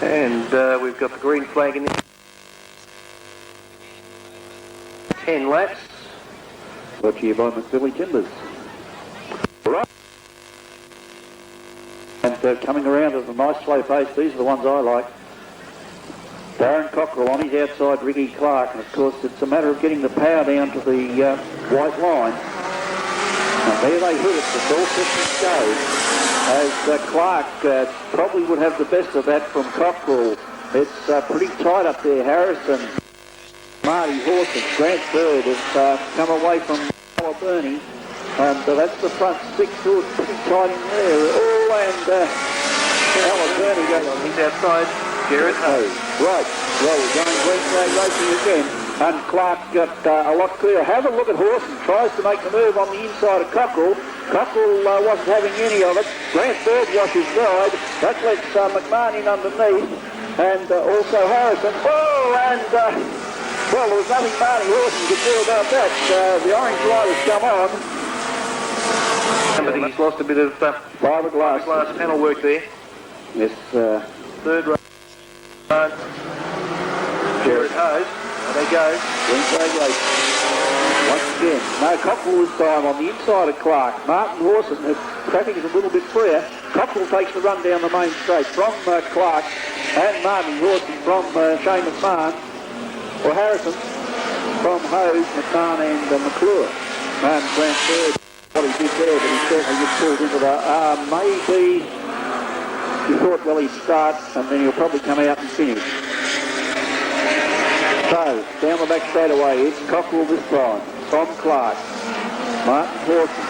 And we've got the green flag in there. 10 laps. Brought to you by McBilly Timbers. Right. And coming around at a nice slow pace, these are the ones I like. Darren Cockrell on his outside, Ricky Clark, and of course it's a matter of getting the power down to the white line. And there they hit it, the all systems go, as Clark probably would have the best of that from Cockrell. It's pretty tight up there. Harrison, Marty Horton, Grant Bird have come away from Bernie, and that's the front six, who are pretty tight in there. Oh, and Bernie goes on his outside. Jared Hose. Right, well, we're going green flag racing again, and Clark got a lot clearer. Have a look at Horton, tries to make the move on the inside of Cockrell. Cockrell wasn't having any of it. Grant Bird washes wide. That lets McMahon in underneath, and also Harrison. Oh, and well, there was nothing Marty Horton could do about that. The orange light has come on. But he's lost a bit of fiberglass panel work there. Yes. Third row. Jared Hose. There they go. Green flag race. Once again, no Cockrell this time on the inside of Clark. Martin Horson, the traffic is a little bit freer. Cockrell takes the run down the main straight from Clark, and Martin Horson from Shane McMahon, or Harrison, from Hose, McMahon and McClure. And Grant Bird, what he did there, but he certainly just pulled into the, maybe you thought, well, he'd start and then he'll probably come out and finish. So, down the back straight away, it's Cockrell this time, from Clark. Martin Horton,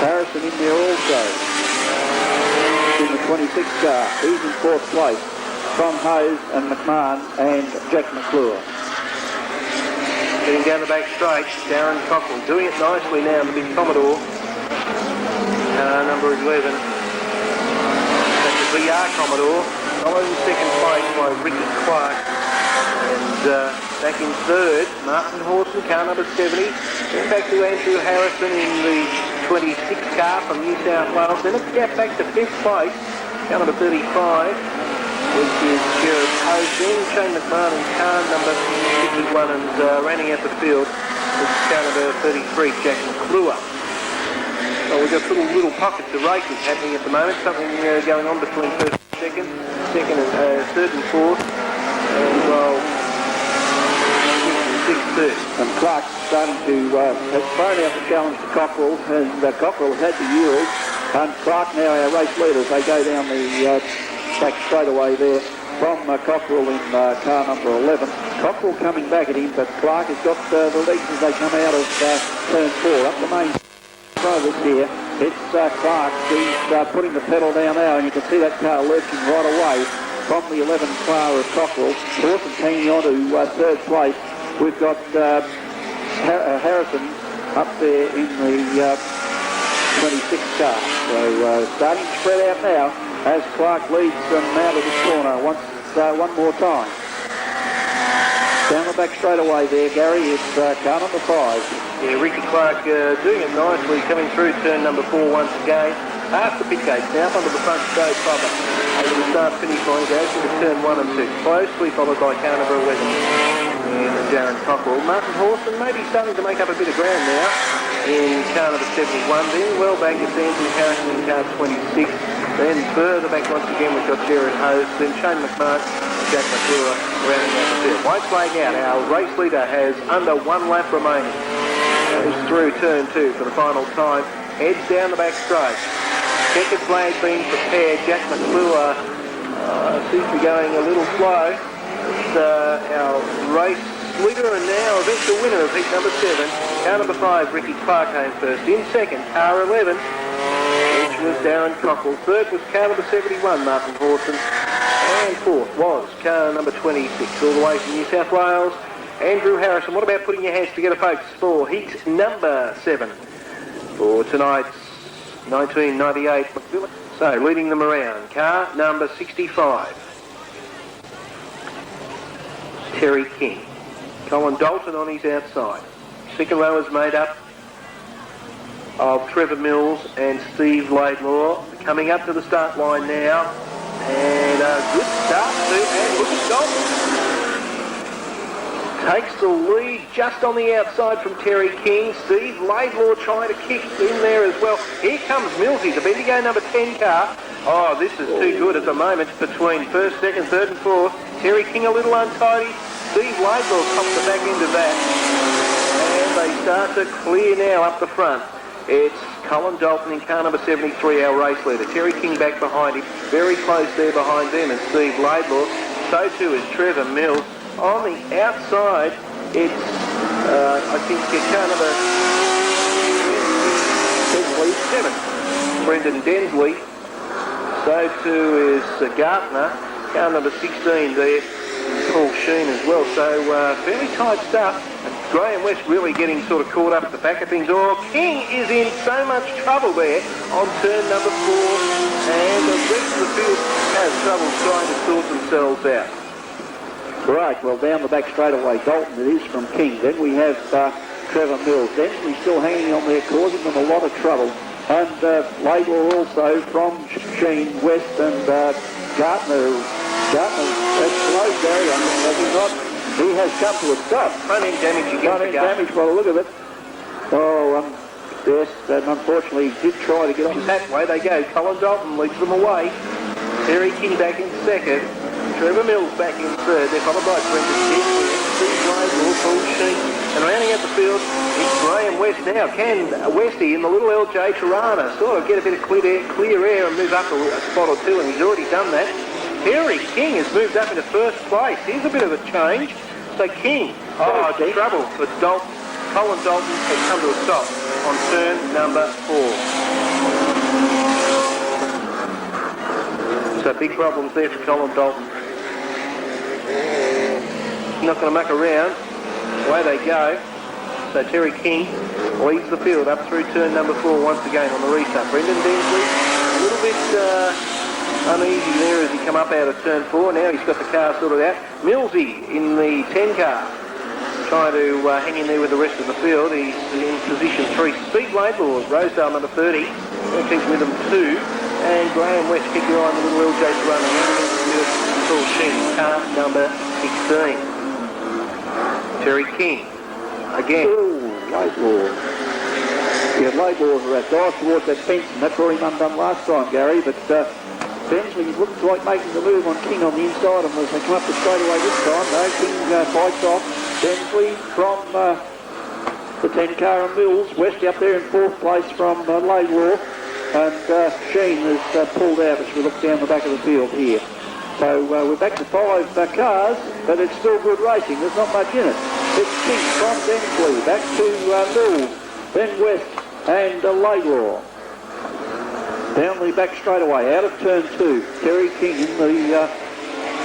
Harrison in there also, in the 26 car. He's in fourth place, from Hose and McMahon and Jack McClure. Getting down the back straight, Darren Cockrell doing it nicely now, the big Commodore. Number 11. That's the VR Commodore. Followed in second place by Ricky Clark. And back in third, Martin Horton, car number 70. Then back to Andrew Harrison in the 26 car from New South Wales. Then it's gap back to fifth place, car number 35, which is Jared Hose. Then Shane McMahon in car number 51, and rounding out the field is car number 33, Jack McClure. Well, we've got little pockets of races happening at the moment. Something going on between first and second and third and fourth. And well, sixth, third. And Clark's starting to has thrown out the challenge to Cockrell, and Cockrell has had to yield. And Clark now our race leaders. They go down the back straight away there from Cockrell in car number 11. Cockrell coming back at him, but Clark has got the lead as they come out of turn 4 up the main. This here, it's Clark. He's putting the pedal down now, and you can see that car lurching right away from the 11 car of Cockrell. Horton hanging on to third place. We've got Harrison up there in the 26 car. So starting to spread out now as Clark leads them out of the corner one more time. Down the back straight away there, Gary, it's car number 5. Yeah, Ricky Clark doing it nicely, coming through turn number 4 once again. Past the pit gate now, onto the front straight proper. Over the start-finish line goes into turn 1 and 2. Closely followed by car number 11. And Darren Cockrell. Martin Horton maybe starting to make up a bit of ground now in car number 71. Then well back it's Andrew Harrison in car 26. Then further back once again we've got Jared Hose. Then Shane McMahon and Jack McClure rounding out the field. White flag out. Our race leader has under 1 lap remaining. Goes through turn 2 for the final time. Heads down the back straight. Checkered flag being prepared. Jack McClure seems to be going a little slow. It's our race leader and now eventual winner of heat number 7. Car number 5, Ricky Clark came first. In second, car 11, which was Darren Cockrell. Third was car number 71, Martin Horton. And fourth was car number 26, all the way from New South Wales, Andrew Harrison. What about putting your hands together, folks, for heat number 7 for tonight's 1998. So, leading them around, car number 65, Terry King. Colin Dalton on his outside. Second row is made up of Trevor Mills and Steve Laidlaw. Coming up to the start line now. And a good start to Lucas Dalton. Takes the lead just on the outside from Terry King. Steve Laidlaw trying to kick in there as well. Here comes Millsy, the Bendigo number 10 car Oh, this is too good at the moment between first, second, third and fourth. Terry King a little untidy. Steve Laidlaw cops the back end of that. And they start to clear now up the front. It's Colin Dalton in car number 73, our race leader. Terry King back behind him. Very close there behind them and Steve Laidlaw. So too is Trevor Mills. On the outside, it's, I think, car number 7, Brendan Densley. So too is Gartner. Car number 16 there, Paul Sheen as well. So fairly tight stuff. And Graham West really getting sort of caught up at the back of things. Oh, King is in so much trouble there on turn number 4. And the rest of the field has trouble trying to sort themselves out. Right, well, down the back straightaway, Dalton it is from King. Then we have Trevor Mills. Densley still hanging on there, causing them a lot of trouble. And Laidlaw also from Sheen, West and Gartner. Gartner has slowed Gary, I think, has he not? He has come to a stop. Front end damage against Front end damage by the look of it. Oh, yes, and unfortunately he did try to get on. That way they go. Colin Dalton leads them away. Terry King back in second. Trevor Mills back in third. They're followed by Brendan Densley, Steve Laidlaw, Paul Sheen. And rounding out the field, it's Graham West now. Can Westy in the little LJ Tirana sort of get a bit of clear air and move up a spot or two, and he's already done that. Terry King has moved up into first place. Here's a bit of a change. So King, trouble for Dalton. Colin Dalton has come to a stop on turn number 4. So big problems there for Colin Dalton. Not going to muck around. Away they go. So Terry King leads the field up through turn number 4 once again on the restart. Brendan Densley, a little bit uneasy there as he come up out of turn 4. Now he's got the car sorted out. Millsy in the 10 car, trying to hang in there with the rest of the field. He's in position 3. Steve Laidlaw, Rosedale number 30. Keeps with him 2. And Graham West keep your eye on the little LJ to run around against the field. Paul Sheen, car number 16. Terry King again. Oh, Laidlaw. Yeah, Laidlaw dives towards that fence, and that's what he undone last time, Gary. But Densley looks like making the move on King on the inside, and as they come up the straightaway this time, though, King bites off. Densley from the 10 car and Mills. West up there in 4th place from Laidlaw. And Sheen has pulled out as we look down the back of the field here. So we're back to 5 cars, but it's still good racing. There's not much in it. It's King from Densley, back to Mills, then West and Laidlaw. Down the back straightaway, out of turn 2. Terry King in the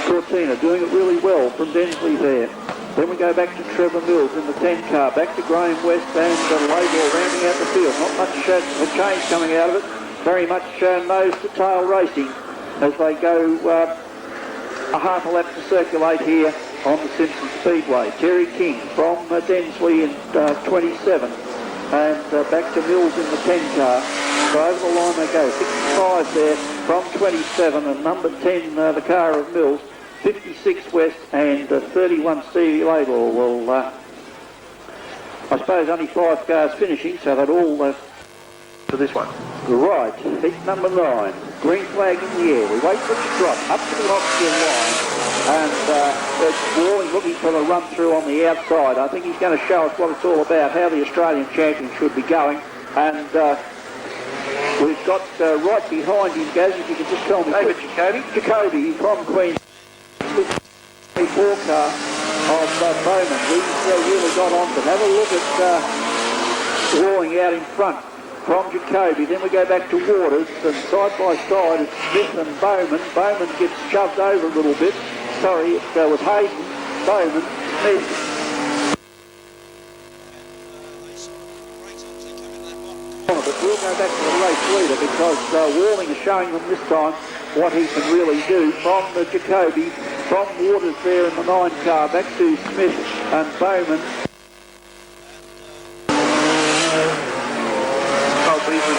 Cortina, doing it really well from Densley there. Then we go back to Trevor Mills in the 10 car, back to Graham West and Laidlaw rounding out the field. Not much a change coming out of it. Very much nose to tail racing as they go a half a lap to circulate here on the Simpson Speedway. Terry King from Densley in 27 and back to Mills in the 10 car. So over the line they go. 65 there from 27 and number 10 the car of Mills. 56 West and 31 Stevie Laidlaw. Well, I suppose only 5 cars finishing, so that all for this one. Right, heat number 9. Green flag in the air. We wait for it to drop up to the oxygen line, and it's Worley looking for the run through on the outside. I think he's going to show us what it's all about, how the Australian champion should be going, and we've got right behind him, Gaz, if you could just tell me. David Jacoby from Queensland. 4 car of Bowman. He's really got on to have a look at Walling out in front from Jacoby. Then we go back to Waters, and side by side it's Smith and Bowman. Bowman gets shoved over a little bit. Sorry, it was Hayden, Bowman, Smith. But we'll go back to the race leader because Walling is showing them this time what he can really do. From the Jacoby, from Waters there in the 9 car, back to Smith and Bowman.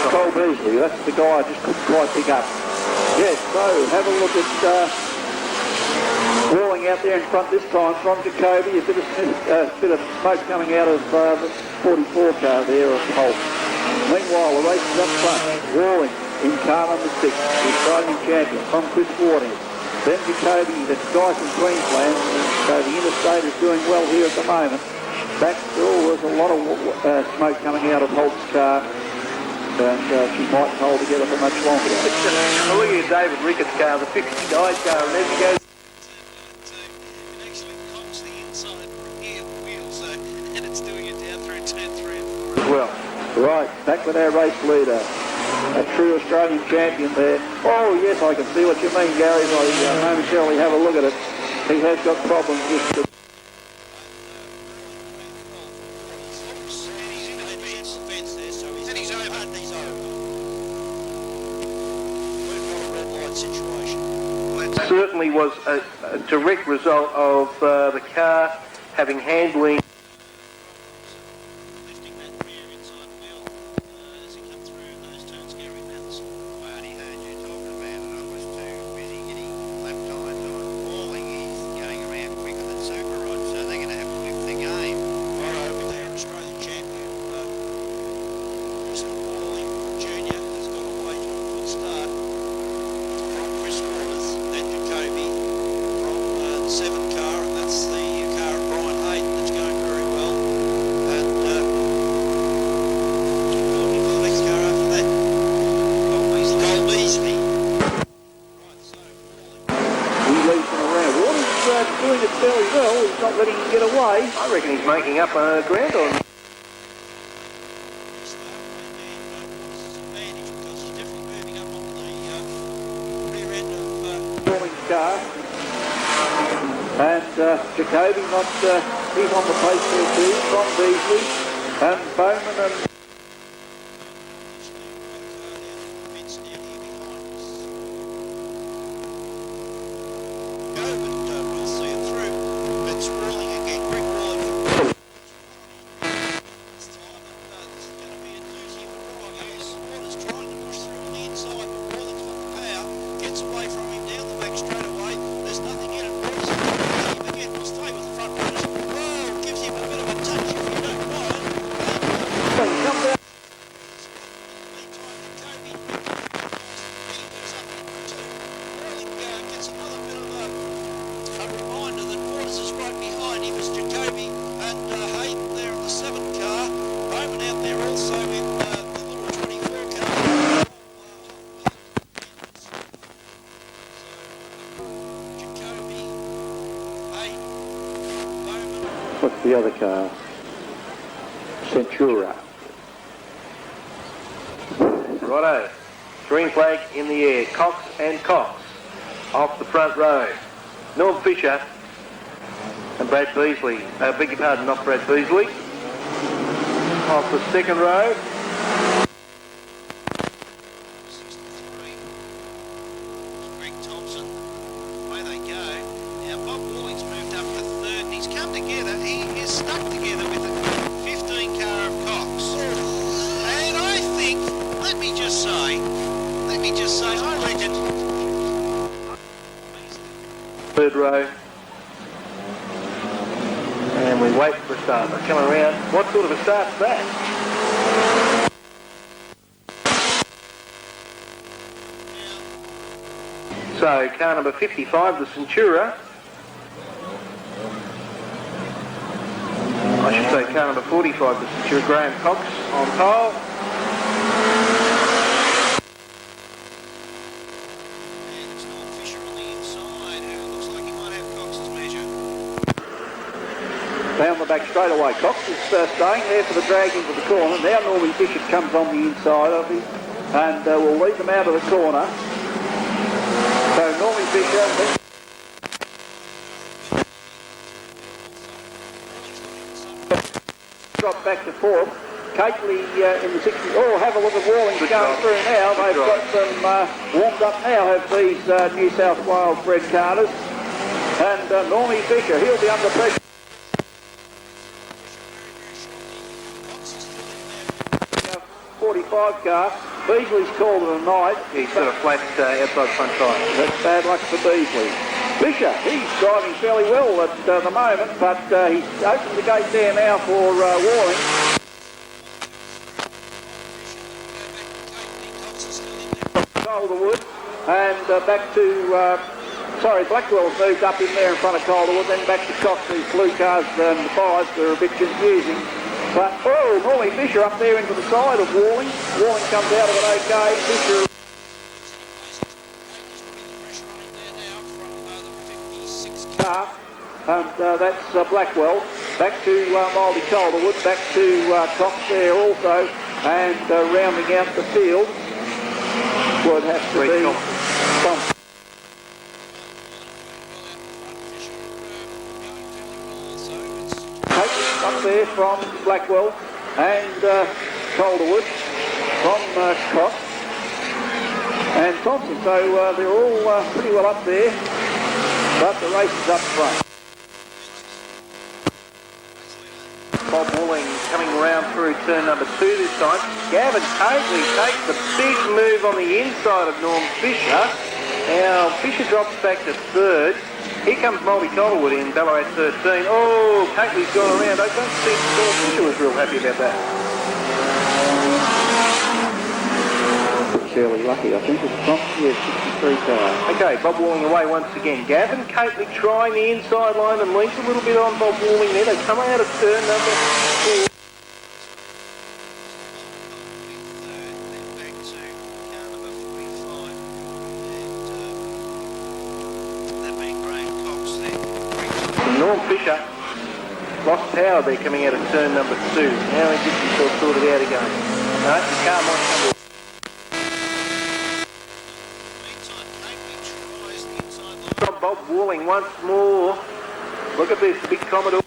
Cole Beasley, that's the guy I just couldn't quite pick up. Yes, so have a look at Walling out there in front this time from Jacoby. A bit of smoke coming out of the 44 car there of Holt. Meanwhile, the race is up front. Walling in car number 6, the Australian champion from Chris Warding. Then Jacoby, the Dyson, Queensland. So the interstate is doing well here at the moment. Back there's a lot of smoke coming out of Holt's car. And she might hold together for much longer. Well, look at David Ricketts' car, the 59 car, and as he goes... It actually cocks the inside rear wheel, so, and it's doing it down through turn 3 and 4. as well. Right, back with our race leader. A true Australian champion there. Oh, yes, I can see what you mean, Gary. I momentarily have a look at it. He has got problems with the... Certainly was a direct result of the car having handling. Lifting that rear inside wheel as he come through those turns, Gary Matheson. I only heard you talking about it. I was too busy getting lap times on. Walling is going around quicker than Super Rod, so they're going to have to lift the game. Right over there, Australian champion, Mr. Walling Jr. has got away to a good start from Chris Waters, then Jacoby from the 7 car, and that's the car of Brian Hayden that's going very well. And looking for the next car after that, Cole Beasley. Right, so Walling. He leads him around. Warding's doing it fairly well. He's not letting him get away. I reckon he's making up ground on. Car. And Jacoby he's on the pace there too, from Beasley and Bowman and... We'll see it through. It's rolling again, quick rolling. This time, this is going to be a doozy for Roy. Yes, Waters trying to push through on the inside, but Rolling's got the power, gets away from him down the back straight away. There's nothing in it. Waters is again, will stay with the front runners. Oh, gives him a bit of a touch if you don't mind. Come down. Meantime, Jacoby moves up into Rolling, gets another bit of a reminder that Waters is right behind him as Jacoby and Hayden there in the 7 car. Bowman out there also in the little 24 car. Jacoby, Hayden, Bowman. What's the other car? Centura. Righto. Green flag in the air. Cox and Cox off the front row. Norm Fisher and Brad Beasley. Beg your pardon, not Brad Beasley. Off the second row. 63. Greg Thompson. Away they go. Now Bob Walling's moved up to 3rd and he's come together. He is stuck together with a 15 car of Cox. And I think, let me just say, I reckon. Third row. And we wait for a start. They're coming around. What sort of a start's that? So car number 55, the Centura. I should say car number 45, the Centura, Graham Cox on pole. And it's Norm Fisher on the inside, who looks like he might have Cox's measure. Down the back straight away. Cox is staying there for the drag into the corner. Now Normie Fisher comes on the inside of him and will lead them out of the corner. So Normie Fisher... Drop back to 4th. Cately in the 60. Oh, have a look at Walling's going through now. They've got them warmed up now, have these New South Wales bred carters. And Normie Fisher, he'll be under pressure. 45 car. Beasley's called it a night. He's got a flat outside front tyre. That's bad luck for Beasley. Fisher, he's driving fairly well at the moment, but he's opened the gate there now for Walling. Calderwood, and back to, Blackwell's moved up in there in front of Calderwood, then back to Cox. These blue cars and the fives are a bit confusing. But, Morley Fisher up there into the side of Walling. Walling comes out of it okay. Fisher... car, and that's Blackwell. Back to Mildy Calderwood, back to Cox there also, and rounding out the field would have to be Thompson. Up there from Blackwell and Calderwood from Cox and Thompson, so they're all pretty well up there, but the race is up front. Bob Walling coming around through turn number 2 this time. Gavin Coakley takes the big move on the inside of Norm Fisher. Now Fisher drops back to 3rd. Here comes Muldy Calderwood in, Ballarat 13. Oh, Coakley's gone around. I don't think Norm Fisher was real happy about that. Fairly lucky, I think. It's Cox, 63 car. Okay, Bob Walling away once again. Gavin Coakley trying the inside line and leans a little bit on Bob Walling there. They come out of turn number 4. Norm Fisher lost power there coming out of turn number 2. Now he gets himself sorted out again. No, the car might come off. From Bob Walling once more. Look at this, big Commodore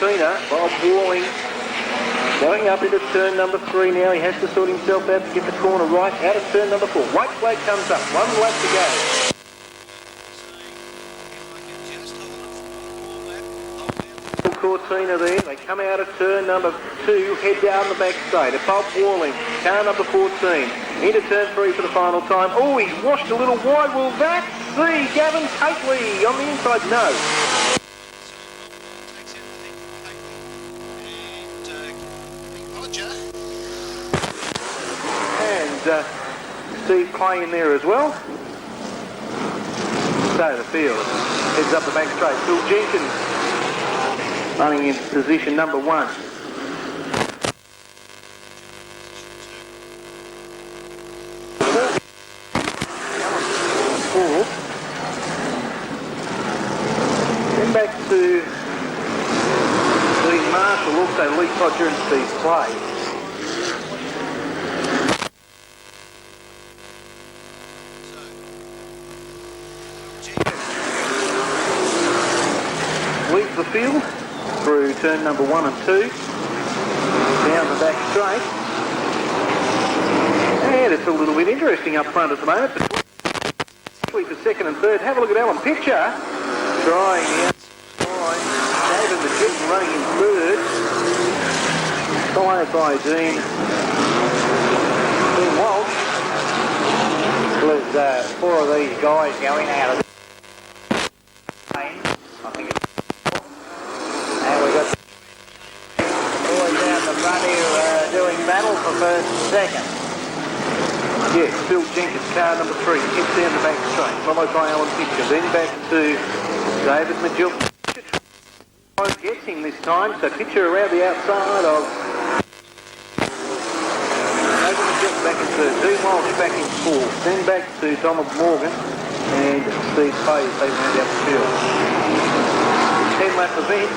Tina. Bob Walling going up into turn number 3 now. He has to sort himself out to get the corner right out of turn number 4. White flag comes up, 1 lap to go. Cortina there, they come out of turn number 2, head down the back straight. Bob Walling, car number 14, into turn 3 for the final time. Oh, he's washed a little wide. Will that see Gavin Coakley on the inside? No. And Steve Clay in there as well. So the field heads up the back straight. Phil Jenkins running in position number 1. Then back to Steve Marshall, also Lee Podger and Steve Clay. Leaves the field through turn number 1 and 2, down the back straight, and it's a little bit interesting up front at the moment, between for 2nd and 3rd. Have a look at Alan Pitcher, trying the outside, David McGinn running in 3rd, followed by Dean Walsh. There's 4 of these guys going out of the lane. I think it's and we've got boys down the front here doing battle for 1st and 2nd. Yes, Phil Jenkins, car number 3, heads down the back straight, followed by Alan Pitcher, then back to David Magil. Pitcher gets him this time, so Pitcher around the outside of David Magil back in 3rd, Dean Walsh back in 4th, then back to Donald Morgan and Steve Clay as they round out the field. 10-lap event.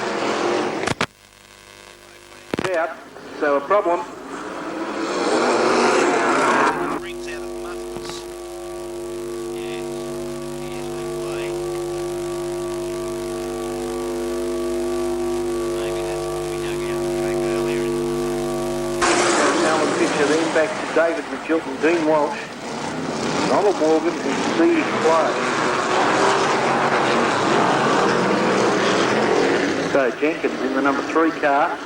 Out, so a problem. Rings out of muffins. Yeah, here's the play. Maybe that's what we dug out the track earlier. Alan Pitcher, then back to David McGilton, Dean Walsh, Donald Morgan and Steve Clay. So Jenkins in the number 3 car.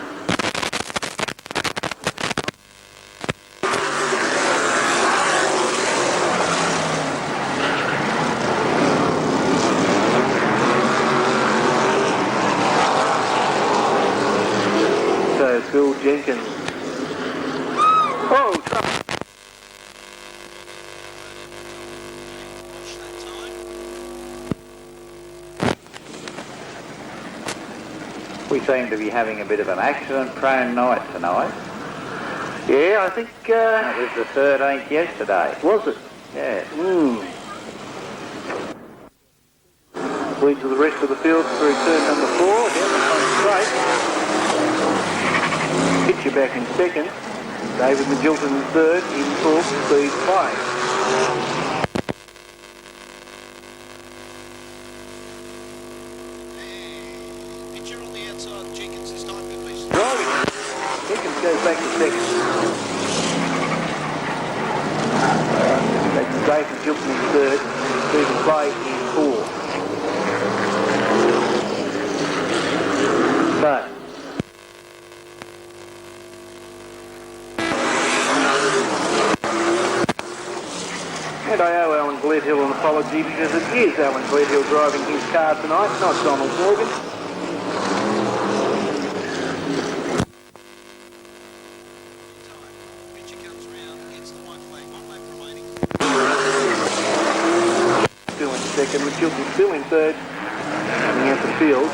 Phil Jenkins. Oh, We seem to be having a bit of an accident-prone night tonight. Yeah, I think... That was the 13th yesterday. Was it? Yeah. Lead to the rest of the field through turn number 4, down the front straight. Pitcher back in second. David Magilton in third, in fourth, Speed Play. Pitcher on the outside, Jenkins this time, good please. Driving. Jenkins goes back to second. That's David Magilton in third, Speed Play in fourth. So, and I owe Alan Gledhill an apology because it is Alan Gledhill driving his car tonight, not Donald Morgan. Pitcher comes round, gets the white flag, 1 lap remaining. Still in second, Magilton still in third, coming out the field.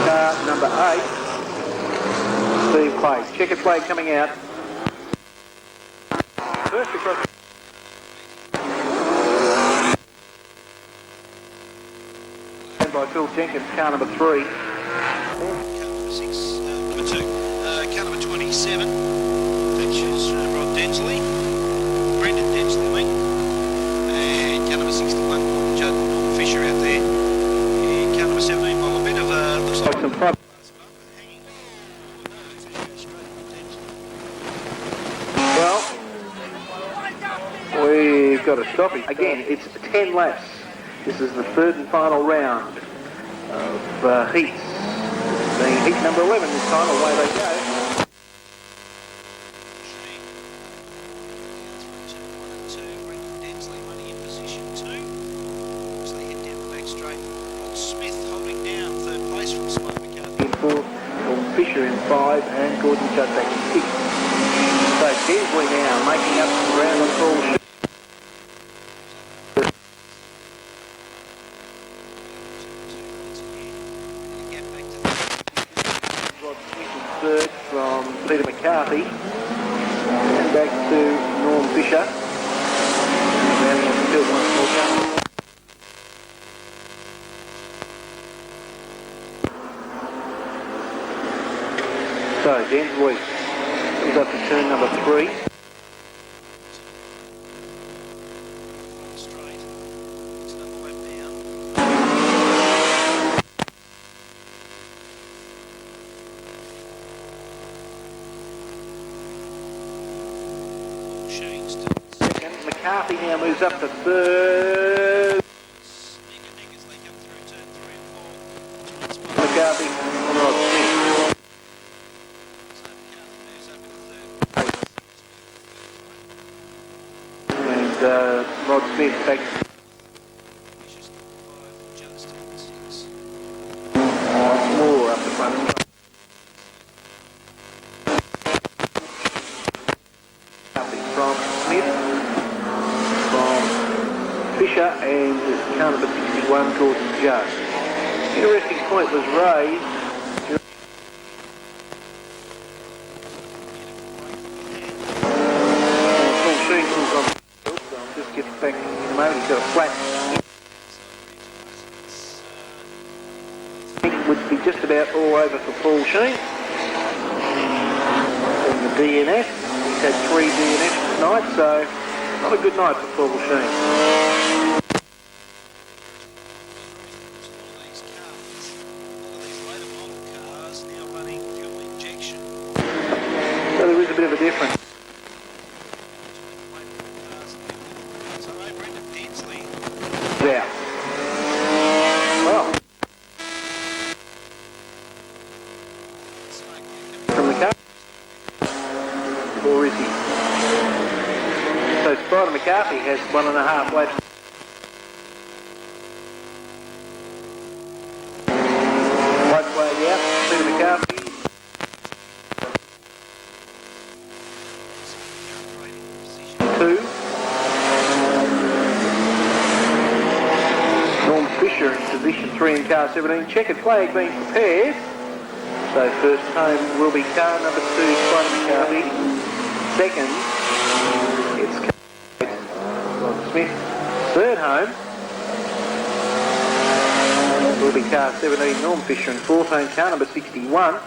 Car number 8, Steve Clay. Checker flag coming out. First across. And by Phil Jenkins, car number 3. Car number 6, number 2. Car number 27, features Rod Densley, Brendan Densley, I mean. And car number 61, Judd Fisher out there. And car number 17, well, a bit of looks like Some fun. Well, we've got a stoppage. Again, it's 10 laps. This is the third and final round of heats. Being heat number 11 this time, away they go. In fourth, Fisher in 5, and Gordon Judd back in 6. So Densley now making up some ground on Paul Sheen. Rod Smith in third from Peter McCarthy. And back to Norm Fisher. Rounding up the field once more. So Densley is up to turn number 3. Second, McCarthy now moves up to third. McCarthy and Rod Smith. And Rod Smith back. More up the front. From Smith, from Fisher, and car number 61, Gordon Judd. Interesting point was raised. Paul Sheen was on the field, so I'll just get back in a moment. He's got a flat. It would be just about all over for Paul Sheen. And the DNF. He's had 3 DNFs tonight, so not a good night for Paul Sheen. So there is a bit of a difference. Yeah. Well. From the car. Or is he? So Spider McCarthy has 1.5 laps. White flag out. Peter McCarthy. Norm Fisher. Fisher in position 3 in car 17. Checkered flag being prepared. So first home will be car number 2, Spider McCarthy. Second, it's Smith. Third home will be car 17, Norm Fisher, and fourth home car number 61,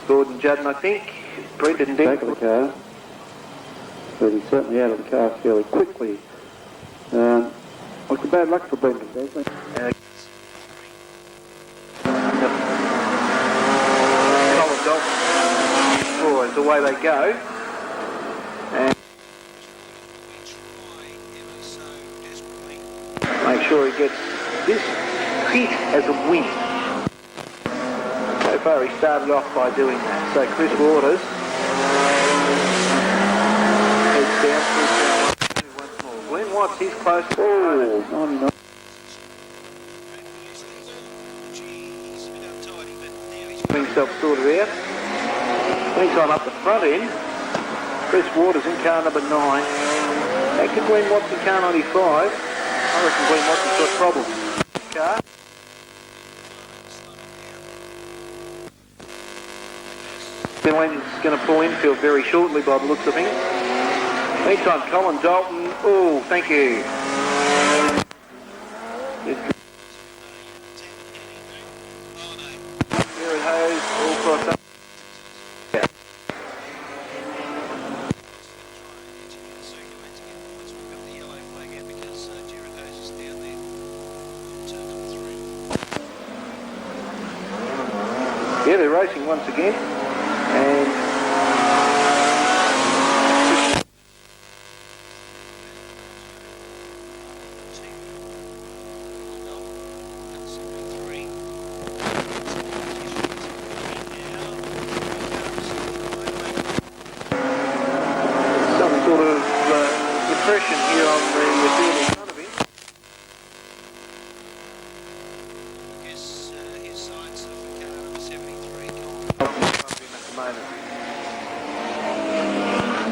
Gordon Judden, I think. Brendan Dent. Back of the car. But he's certainly out of the car fairly quickly. Look, bad luck for Brendan, doesn't it? Colin Dalton. Boys, away they go. And make sure he gets this hit as a win. So far he started off by doing that. So Chris Waters heads down through once more. Glenn Watts is close. Oh, 99. Himself sorted out. Meantime up the front end, Chris Waters in car number 9. Back to Glenn Watts in car 95. I reckon Glenn Watts has got problems. Car. Glenn's going to pull infield very shortly by the looks of things. Meantime, Colin Dalton. Oh, thank you. Jared Hayes all crossed up. Yeah, they're racing once again, and some sort of depression here on the field in front of him.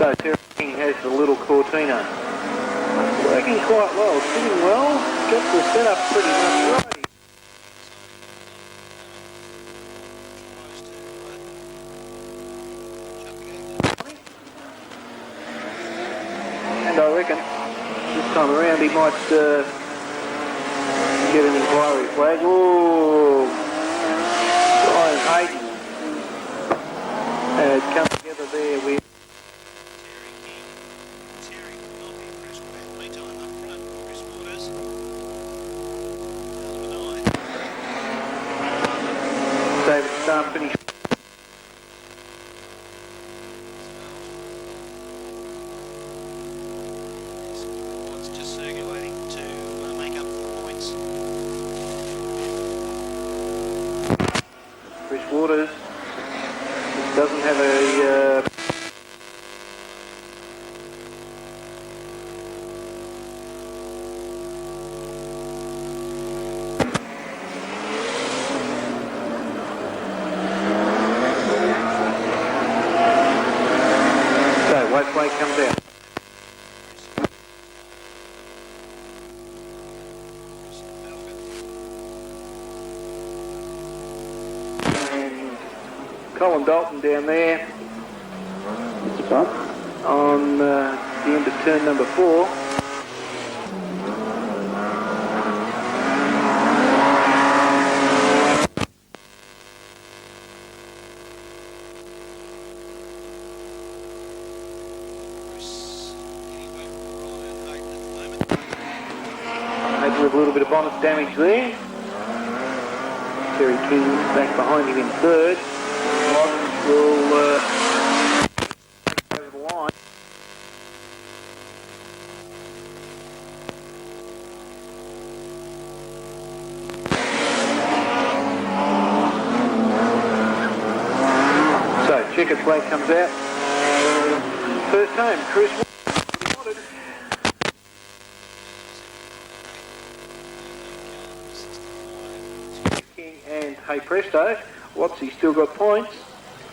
So Terry King has the little Cortina. Working quite well, sitting well, got the setup pretty much right. And I reckon this time around he might get an inquiry flag. Oh, Brian Hayden has come together there with David start finish. Just circulating to make up for the points. Chris Waters doesn't have a white flag comes out. And Colin Dalton down there on the end of turn number 4. With a little bit of bonnet damage there. Terry King back behind him in third. Watts will over the line. So checkered flag comes out. First home, Chris Watts. And hey presto, Watsy still got points.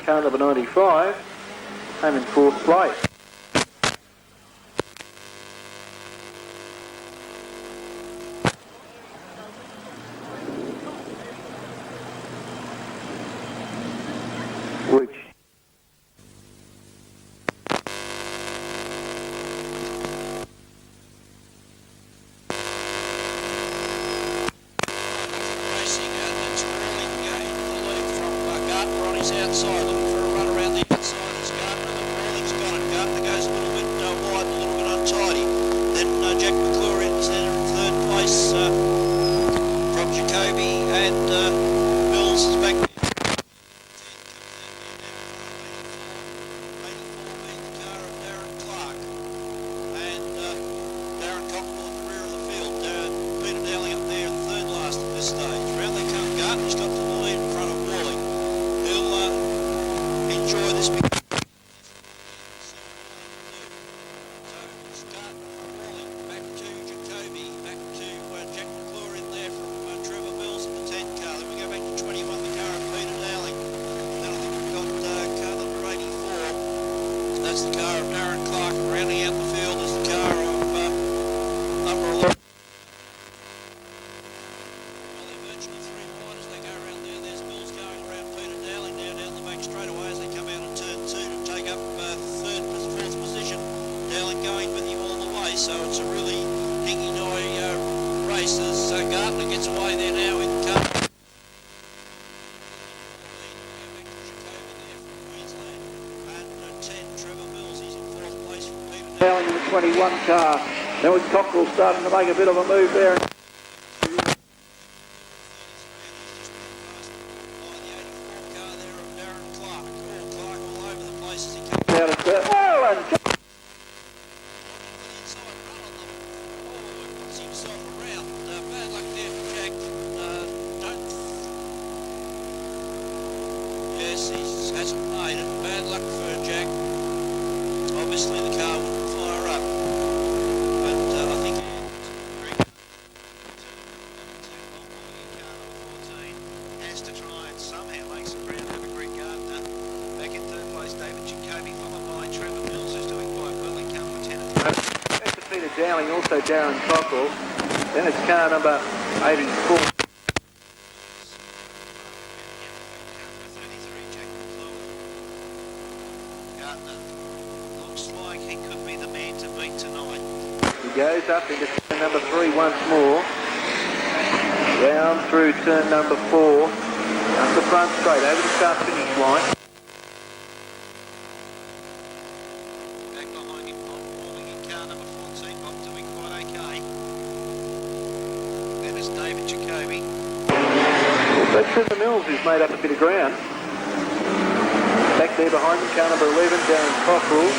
Car number 95, home in 4th place. cars outside looking for a run around the outside. It's Gardner. The Rawlings got it. Gardner goes a little bit wide and a little bit untidy. Then Jack McClure in third place from Jacoby, and Mills is back there. 84 being the car of Darren Clark. And Darren Cockrell at the rear of the field. Peter Dowling up there in third last at this stage. Round they come. Gardner's got the lead in front of Wally. He'll enjoy this big. So it's Gardner from Wally back to Jacoby, back to Jack McClure in there from Trevor Mills in the 10 car. Then we go back to 21, the car of Peter Dowling. Then I think we've got car number 84. That's the car of Darren Clark. Rounding out the field is the car of number 11. Well, they're virtually three wide as they go around there. There's Mills going around Peter Dowling now down the back straightaway as they come out of turn 2 to take up fourth position. Dowling going with him all the way, so it's a really hingy-noy race as Gardner gets away there now in car. Dowling in the 21 car. Then with Cockrell starting to make a bit of a move there. Out of turn. Oh, and Bad luck there for Jack. Yes, he hasn't made it. Bad luck for Jack. Obviously the car wouldn't fire up. But I think has to try and somehow make some ground over Greg Gardner. Back in third place, David Jacoby, followed by Trevor Mills, who's doing quite well. He comes for 10th. Back to Peter Dowling, also Darren Cockrell. Then it's car number 84. Gardner looks like he could be the man to beat tonight. He goes up into turn number 3 once more. Round through turn number 4. Up the front straight, over the start finish line. Back behind him, Bob Walling in car number 14. Bob doing quite okay. Then it's David Jacoby. So Trevor Mills has made up a bit of ground. Back there behind him, car number 11, Darren Cockrell.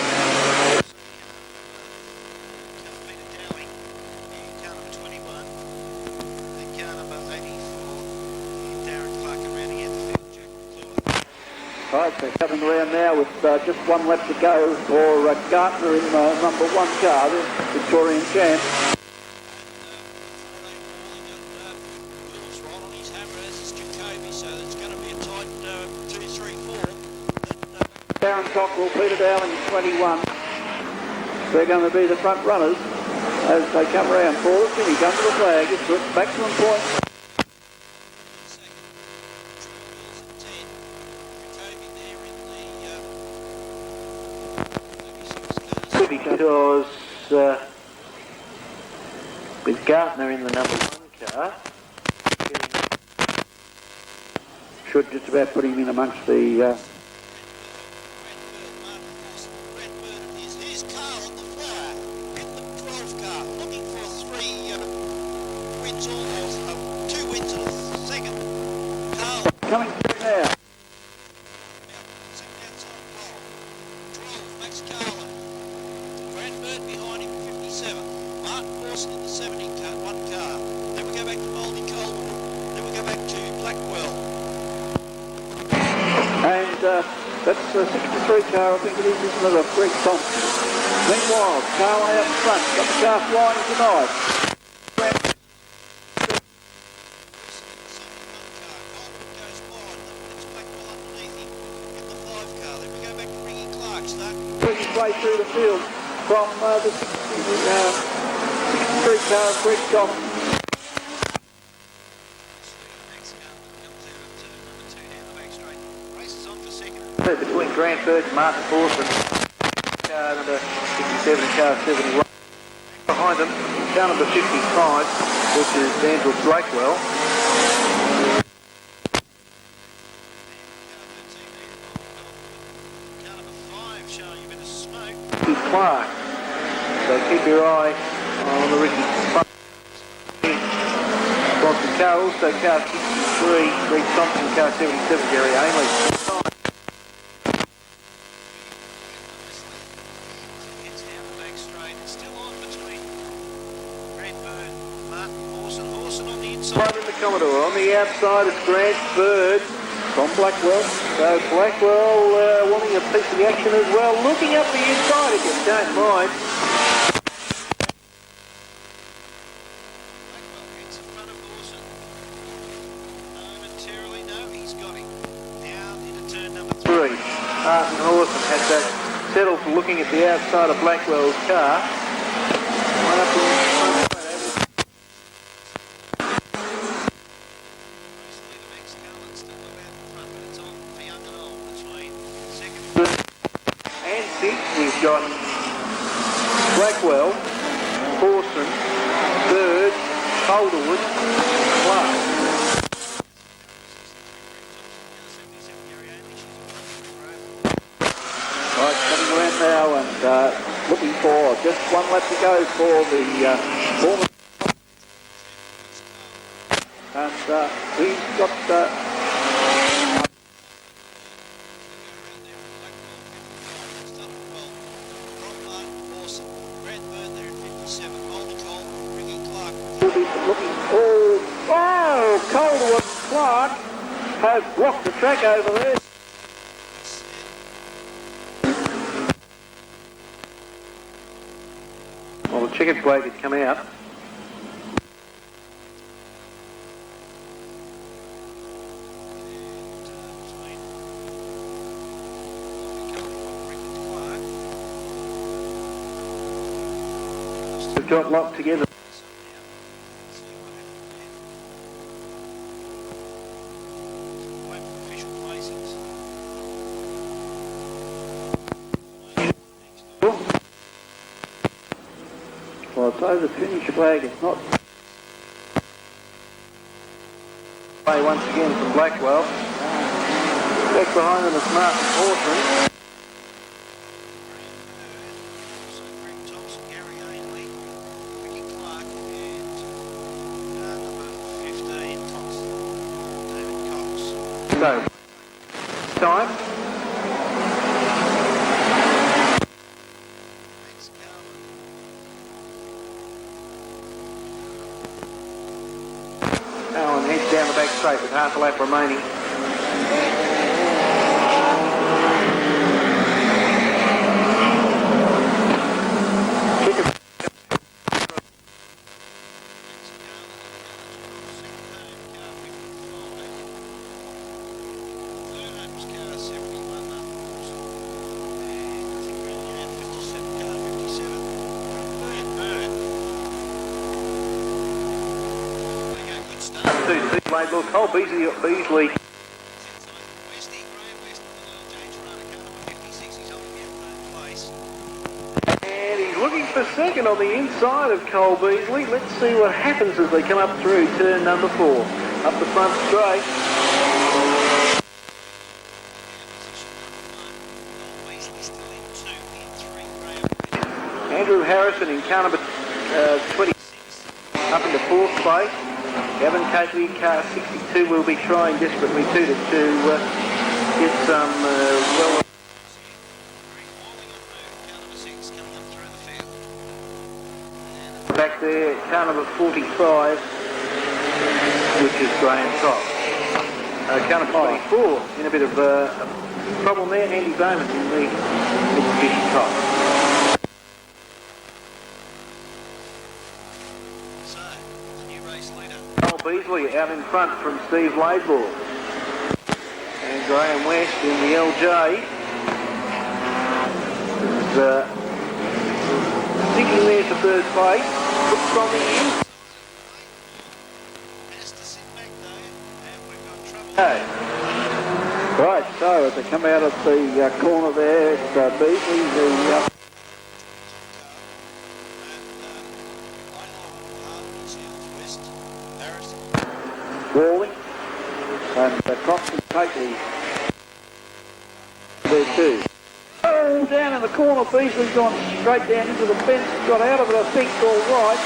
Peter Dowling in car number 21. Then car number 84. Darren Clark rounding out the field. Jack McClure. right, they're coming around now with just one lap to go for Gardner in number 1 car, the Victorian champ. Darren Cockrell, Peter Dowling, 21. They're going to be the front runners as they come around for us. Here he comes to the flag. It's at maximum point. Because with Gardner in the number 1 car, Should just about put him in amongst the... Here's Carl on the flyer in the 12 car, looking for 3 wins or 2 wins and a second. Carl Coming through now. second outside 12, Max Carlin. Grant Bird behind him, 57. Martin Lawson in the 70 car, 1 car. Then we go back to Moldy Coldwood. Then we go back to Blackwell. And that's the 63 car, I think it is, isn't it, of Greg Thompson. Meanwhile, Carl out in front, got the car flying tonight. Pushing his way through the field from the 63 car of Greg Thompson. between Grant Bird and Martin Force and car number 57 and car 71. Behind them, car number 55, which is Daniel Blakewell. Clark. So keep your eye on the Ricky Boston car. Also car 63, Greg Thompson, car 77, Gary Ainley. Heads down the back straight. It's still on between Redbird, Martin, Horson on the inside. Right in the Commodore. On the outside it's Grant Bird from Blackwell. So Blackwell wanting a piece of the action as well. Looking up the inside if you don't mind. Blackwell gets in front of Horson. Momentarily, no, he's got him. Now into turn number 3. Martin Horson had that settled for looking at the outside of Blackwell's car. Right up in the front. We've got Blackwell, Horson, Bird, Calderwood, Clark. Right, coming around now and looking for just one lap to go for the former. And he's got Calderwood Clark has blocked the track over there. Well, the checkered flag had come out. We've got locked together. Well, it's over the finish flag. It's not. Once again from Blackwell. Back behind them is Martin Horton. Greg Thompson, Gary Ainley, Ricky Clark, and number 15, Thompson, David Cox. So, time. Allen heads down the back straight with half a lap remaining. Look, Cole Beasley. And he's looking for second on the inside of Cole Beasley. Let's see what happens as they come up through turn number 4. Up the front straight. Andrew Harrison in car number 20 up into 4th place. Gavin Catley, car 62, will be trying desperately to get some well. Back there, car number 45, which is Graham Cox. Car number 24 in a bit of a problem there. Andy Bowman in the Mitsubishi Cox. Beasley out in front from Steve Laidlaw. And Graham West in the LJ. Sticking there for 3rd place. Looks on the inside. Has to sit back though, and we've got trouble. Okay. Right, so as they come out of the corner there, it's Beasley, the Rawley, and Cox and Catley there too. Oh, down in the corner. Beasley's gone straight down into the fence, got out of it, I think, all right.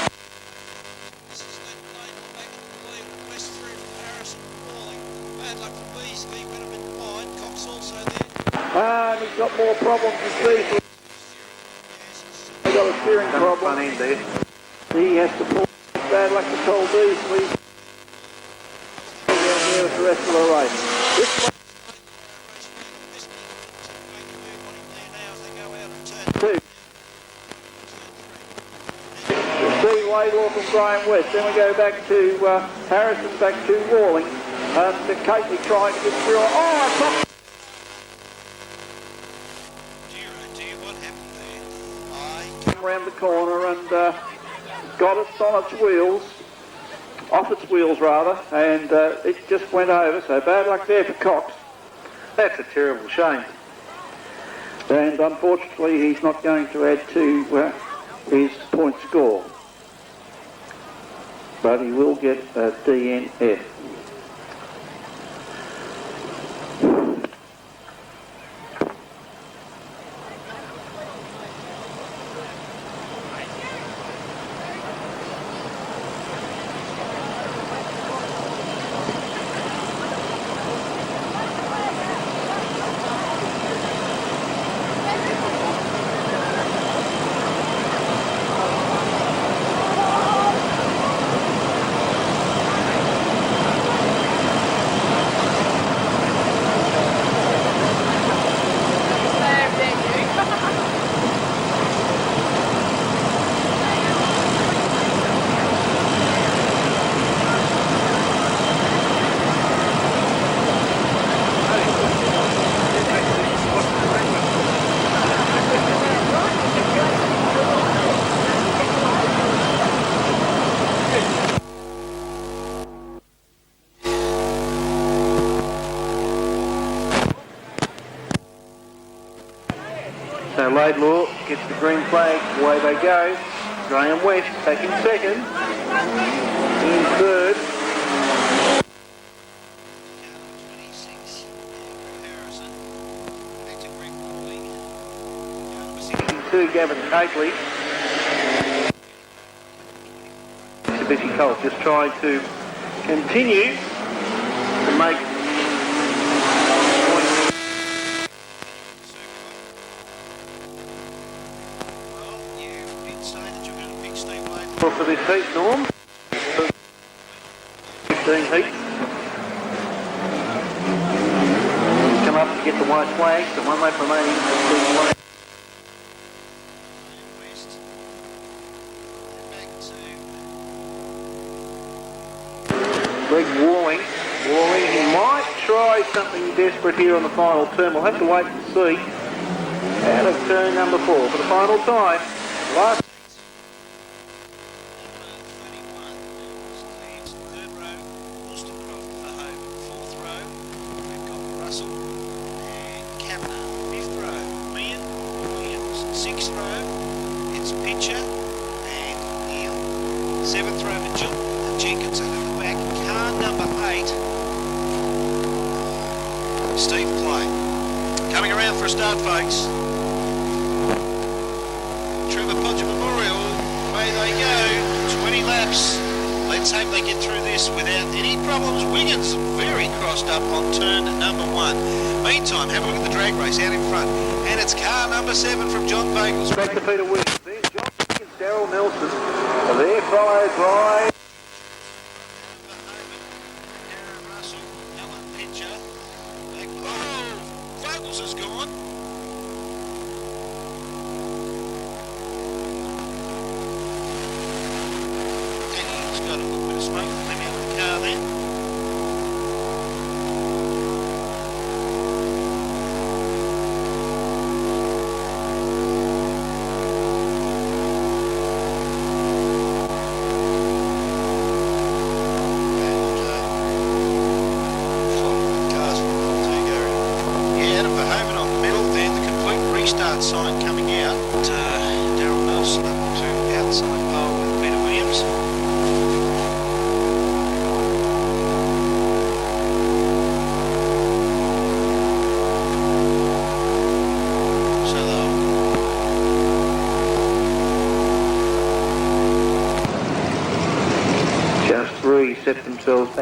This is that lane back at the lead, west through from Harrison Walling. Bad luck for Beasley, went a bit wide. Cox also there. And he's got more problems with Beasley. He's got a steering problem. Front end there. He has to pull. Bad luck to Cole Beasley. Down there with the rest of the race. This two. Speedway, Waltham, Graham West. Then we go back to Harrison, back to Walling. And Kately trying to get through. Oh, top. Dear, what happened there? Came around the corner and got it on its wheels. Off its wheels, rather. And it just went over. So bad luck there for Cox. That's a terrible shame. And unfortunately he's not going to add to his point score. But he will get a DNF. So Laidlaw gets the green flag, away they go. Graham West back in second. In third. 26, Harrison. Back to Greg Walling. In two, Gavin Kately. Mitsubishi Colt just trying to continue to make for this heat, Norm. 15 heats. Come up to get the white flag, so 1 lap remaining. West. Back to Greg Walling. He might try something desperate here on the final turn. We'll have to wait and see. Out of turn number 4 for the final time. Last for a start, folks. Trevor Podger Memorial, away they go, 20 laps. Let's hope they get through this without any problems. Wiggins very crossed up on turn number 1. Meantime, have a look at the drag race out in front. And it's car number 7 from John Bagels. Back to Peter Williams. There's John Wiggins, Darryl Nelson. They're followed by Darren Russell, Alan Pitcher. Oh, Vogels is gone. Danny's got a little bit of smoke from them out of the car there. Cars from Gary. Yeah, Adam Verhoeven on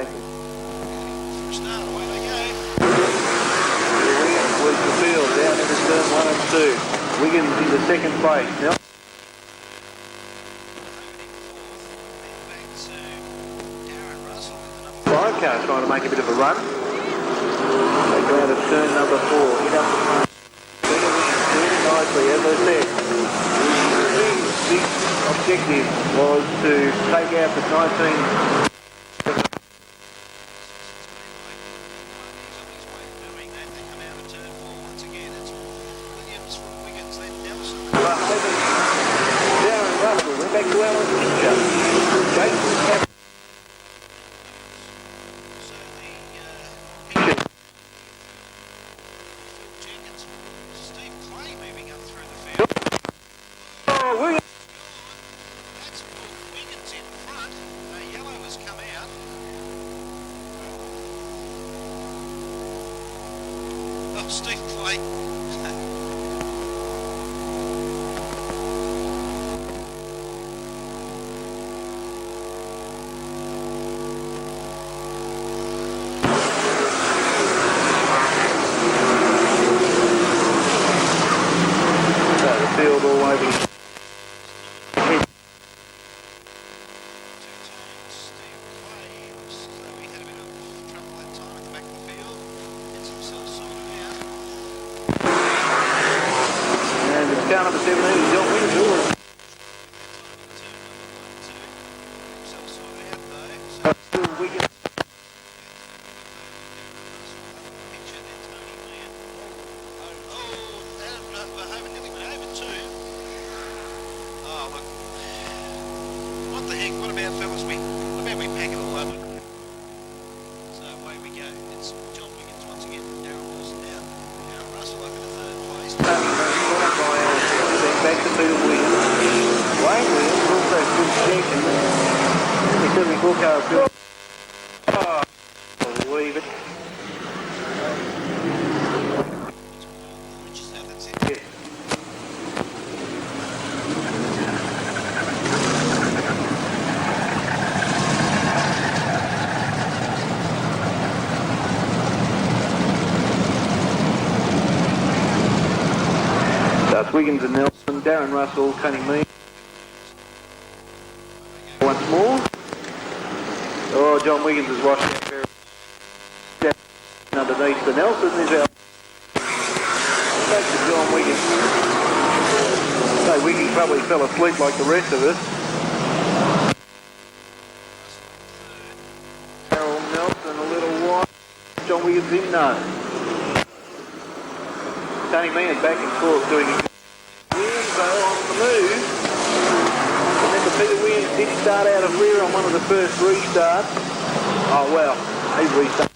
back. For a start, away they go. Wiggins leads the field down into turn 1 and 2. Wiggins into second place. Now, Back to Darren Russell with the number 5 car trying to make a bit of a run. They go out of turn number 4. Hit up the front. Doing it nicely, as I said. The objective was to take out the 19. Darren Russell, we're back to Alan Fincher. Jason Cap- Steve Clay moving up through the field. Oh, Wiggins. That's put Wiggins in front. Yellow has come out. Oh, Steve Clay. Field all over his head. Two times Steve Clay. Looks as though he had a bit of trouble that time at the back of the field. Gets himself sorted out. And it's car number 17 is John Wiggins. Himself sorted out though. So Wiggins. picture there, Tony Mann. Adam Verhoeven nearly went over too. Oh look, what the heck? What about fellas? What about we pack it all up? So away we go. It's John Wiggins once again. Darren Wilson down. Darren Russell up in the third place. Back to Peter Williams. Wayne Williams also good second. The 74 car of Bill. Oh, believe it. Which is how that's it. Yes. That's Wiggins and Nelson, Darren Russell, Tony Mead. Once more. Oh, John Wiggins has washed out very underneath the Nelson is out. Back to John Wiggins. So Wiggins probably fell asleep like the rest of us. Harold Nelson a little wide. John Wiggins in no. Tony Mead back and forth doing it. Williams though on the move. And then the Peter Williams did start out of rear on one of the first restarts. Oh well, he restarted.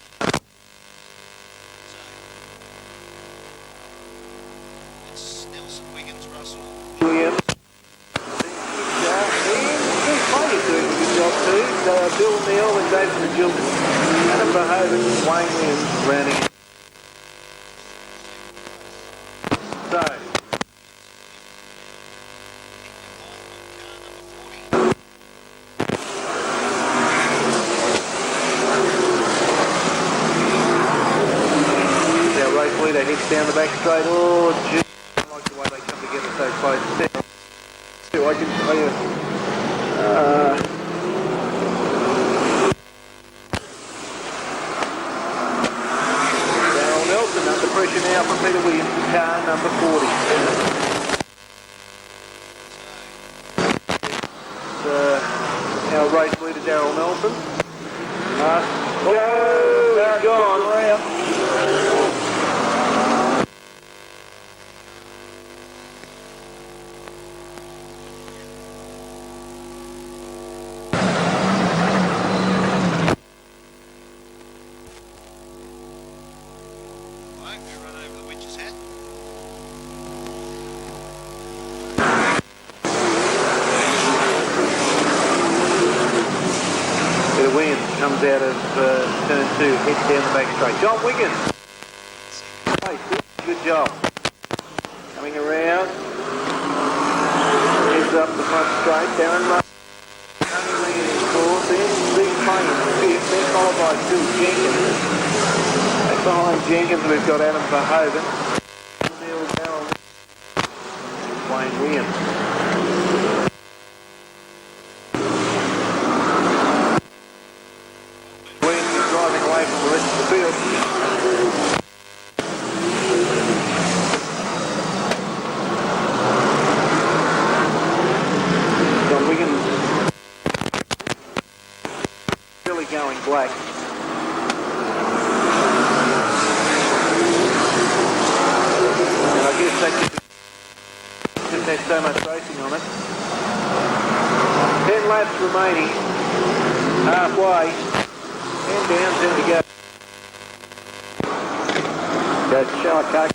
It's Nelson, Wiggins, Russell. Williams. Steve Clay is doing a good job too. Bill Neal and David Magilton. Adam Verhoeven, Wayne Williams rounding. So, our race leader heads down the back straight. Oh, gee. I like the way they come together so close. See, I can tell you. Darryl Nelson under pressure now from Peter Williams, car number 40. Our race leader, Darryl Nelson. He's gone. Right, we run over the witch's hat. Peter Williams comes out of turn 2, heads down the back straight. John Wiggins. Hey, good job. Coming around. Heads up the front straight. Darren Russell. Tony Lee in fourth. Then Steve Clay in fifth. Then followed by Phil Jenkins. And behind Jenkins we've got Adam Verhoeven, Neil Darrell, Wayne Williams. Williams is driving away from the rest of the field. John Wiggins really going black. And I guess that just had so much racing on it. 10 laps remaining, halfway, and down, there we go. Go show a coke.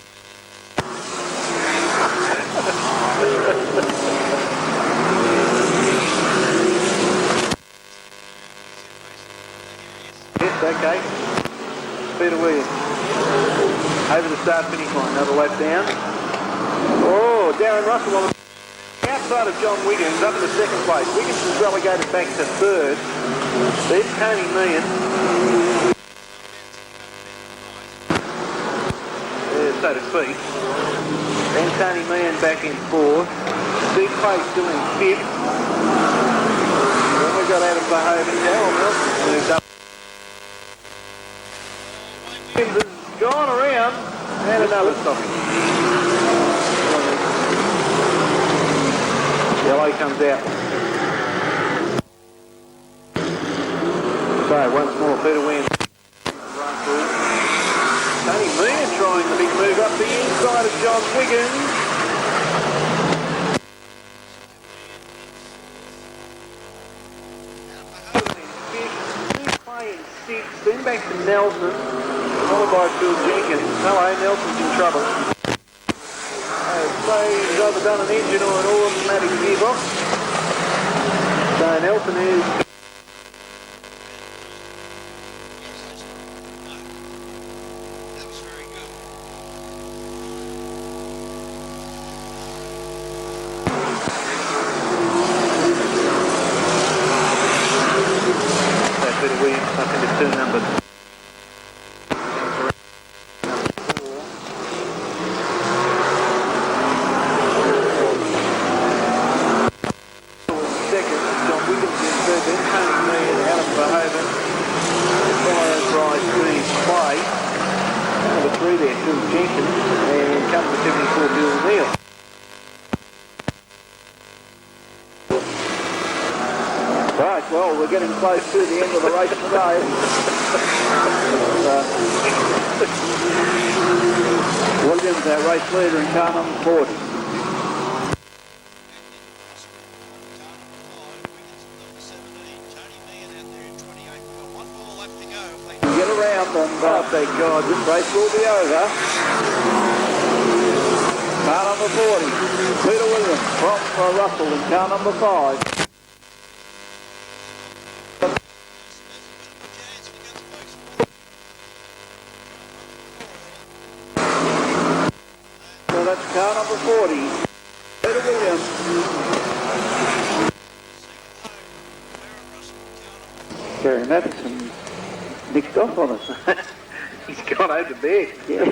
Yes, okay. Peter Williams. Over the start finish line, another lap down. Oh, Darren Russell on the outside of John Wiggins, up in the second place. Wiggins is relegated back to third. There's Tony Meehan. So to speak. Then Tony Meehan back in fourth. Steve Clay still in fifth. Then we've got Adam Verhoeven. Darryl Nelson moved up. Williams has gone around and another stopping. Yellow comes out. So once more Peter Williams. Tony Meehan trying the big move up the inside of John Wiggins. Clay in sixth, then back to Nelson, followed by Phil Jenkins. Hello, Nelson's in trouble. He's either done an engine or an automatic gearbox. So Nelson is... Peter Williams up into turn number 4. Second, John Wiggins in third, then Tony Meehan, Adam Verhoeven, followed by Steve Clay. Number 3 there, Phil Jenkins, and comes to 74, Bill Neal. Right, well, we're getting close to the end of the race today. Williams, our race leader in car number 40. Get around and thank God this race will be over. Car number 40, Peter Williams from Russell in car number 5. So that's car number 40, Peter Williams. Gary Matheson nicked off on us. He's gone over there. Yeah.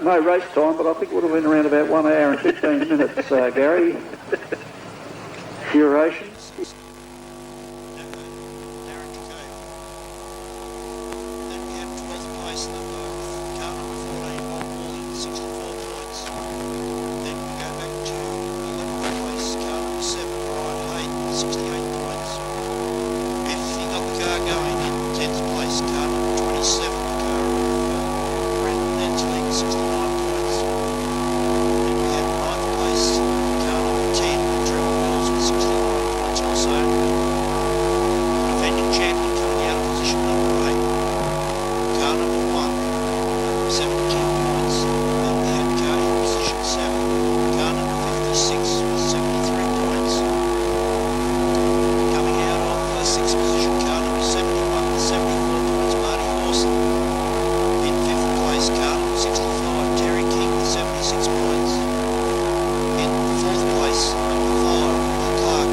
No race time, but I think it would have been around about 1 hour and 15 minutes, Gary. Duration. Fourth place, number 5, Clark,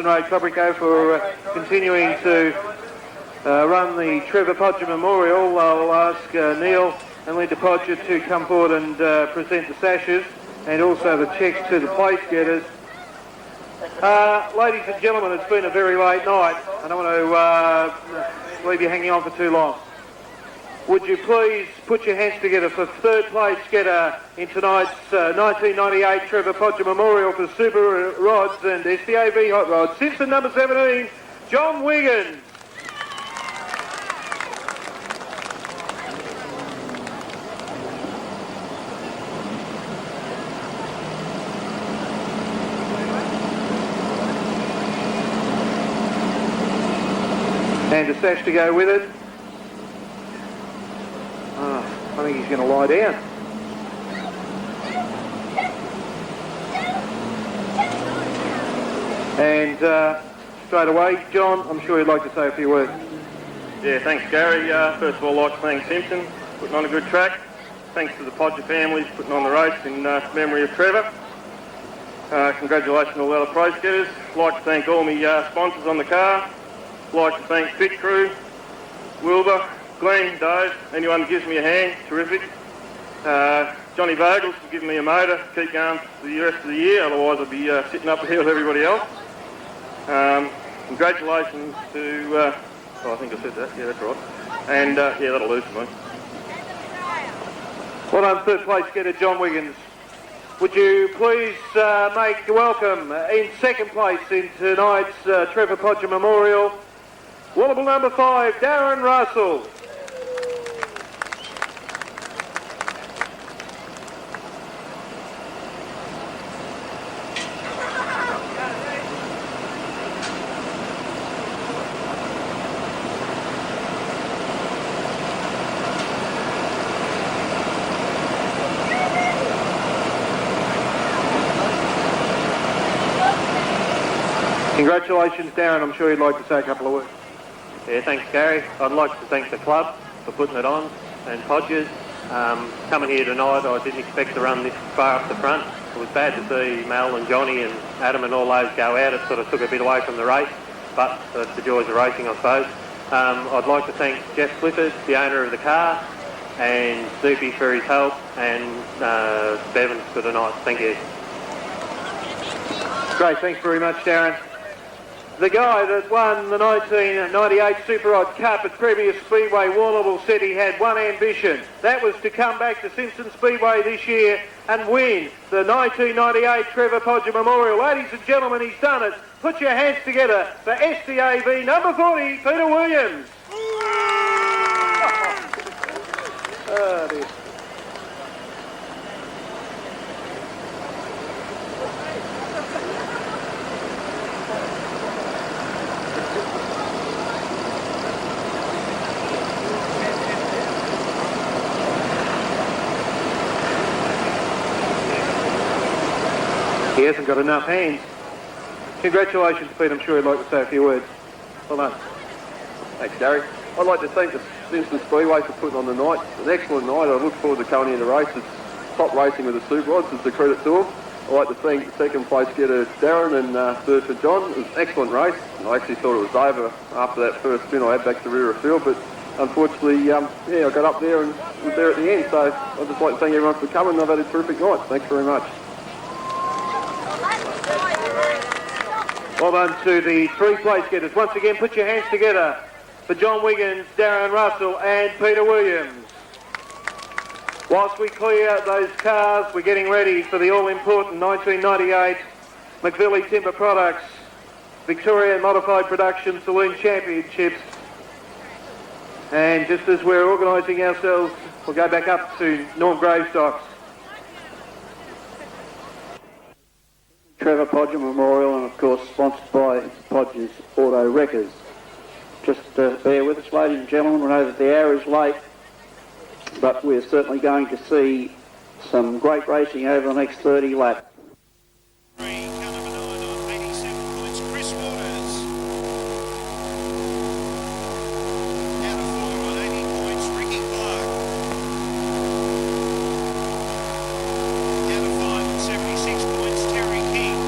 Nelson Road, Cobrico, for continuing to run the Trevor Podger Memorial. I'll ask Neil and Linda Podger to come forward and present the sashes and also the checks to the place getters. Ladies and gentlemen, it's been a very late night. I don't want to leave you hanging on for too long. Would you please put your hands together for third place getter in tonight's 1998 Trevor Podger Memorial for Super Rods and SDAV Hot Rods, Simpson number 17, John Wiggins. And a sash to go with it. I think he's going to lie down. And straight away, John, I'm sure you'd like to say a few words. Yeah, thanks Gary. First of all, I'd like to thank Simpson for putting on a good track. Thanks to the Podger families for putting on the race in memory of Trevor. Congratulations to all the other prize getters. I'd like to thank all my sponsors on the car. I'd like to thank Pit Crew, Wilbur, Glenn, Dave, anyone who gives me a hand, terrific. Johnny Vogels for giving me a motor to keep going for the rest of the year, otherwise I'd be sitting up here with everybody else. Congratulations to, I think I said that, yeah, that's right. And yeah, that'll do for me. Well done, third place getter John Wiggins. Would you please make welcome in second place in tonight's Trevor Podger Memorial, Wallable number 5, Darren Russell. Congratulations, Darren. I'm sure you'd like to say a couple of words. Yeah, thanks Gary. I'd like to thank the club for putting it on and Podgers. Coming here tonight, I didn't expect to run this far up the front. It was bad to see Mel and Johnny and Adam and all those go out. It sort of took a bit away from the race, but it's the joys of racing, I suppose. I'd like to thank Jeff Clifford, the owner of the car, and Soupy for his help, and Bevan for tonight. Thank you. Great, thanks very much, Darren. The guy that won the 1998 Super Rod Cup at previous Speedway, Warrnambool, said he had one ambition. That was to come back to Simpson Speedway this year and win the 1998 Trevor Podger Memorial. Ladies and gentlemen, he's done it. Put your hands together for SDAV number 40, Peter Williams. Oh, dear. He hasn't got enough hands. Congratulations, Pete. I'm sure you'd like to say a few words. Well done. Thanks, Gary. I'd like to thank the Simpson Speedway for putting on the night. It's an excellent night. I look forward to coming in the race. It's top racing with the Super Rods. It's a credit to them. I'd like to thank the second place getter Darren and third for John. It was an excellent race. I actually thought it was over after that first spin I had back to rear of field, but unfortunately, I got up there and was there at the end. So I'd just like to thank everyone for coming. I've had a terrific night. Thanks very much. Well done to the three place getters. Once again, put your hands together for John Wiggins, Darren Russell and Peter Williams. Whilst we clear those cars, we're getting ready for the all-important 1998 McVilly Timber Products Victorian Modified Production Saloon Championships. And just as we're organising ourselves, we'll go back up to Norm Gravestocks. Trevor Podger Memorial, and of course sponsored by Podger's Auto Wreckers. Just bear with us, ladies and gentlemen. We know that the hour is late, but we're certainly going to see some great racing over the next 30 laps. Car number 9 on 87 points, Chris Waters. Out of 4 on 80 points, Ricky Clark. Out of 5 on 76 points, Terry King.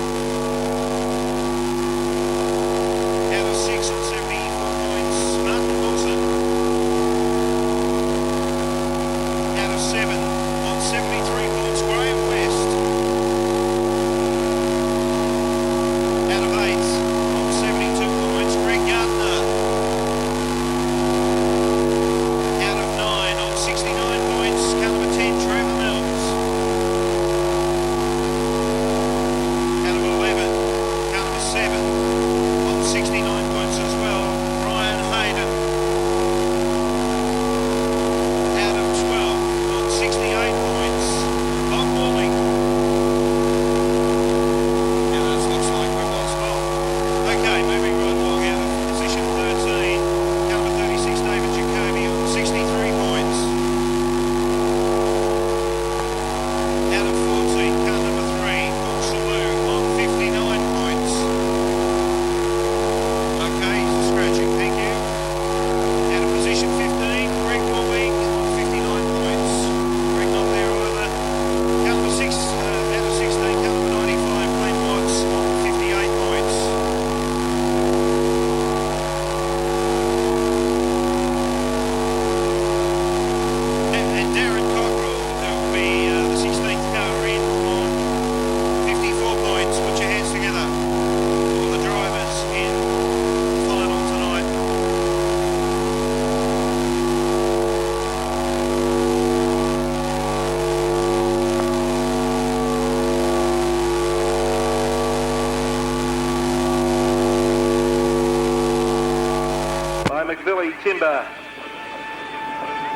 McVilly Timber.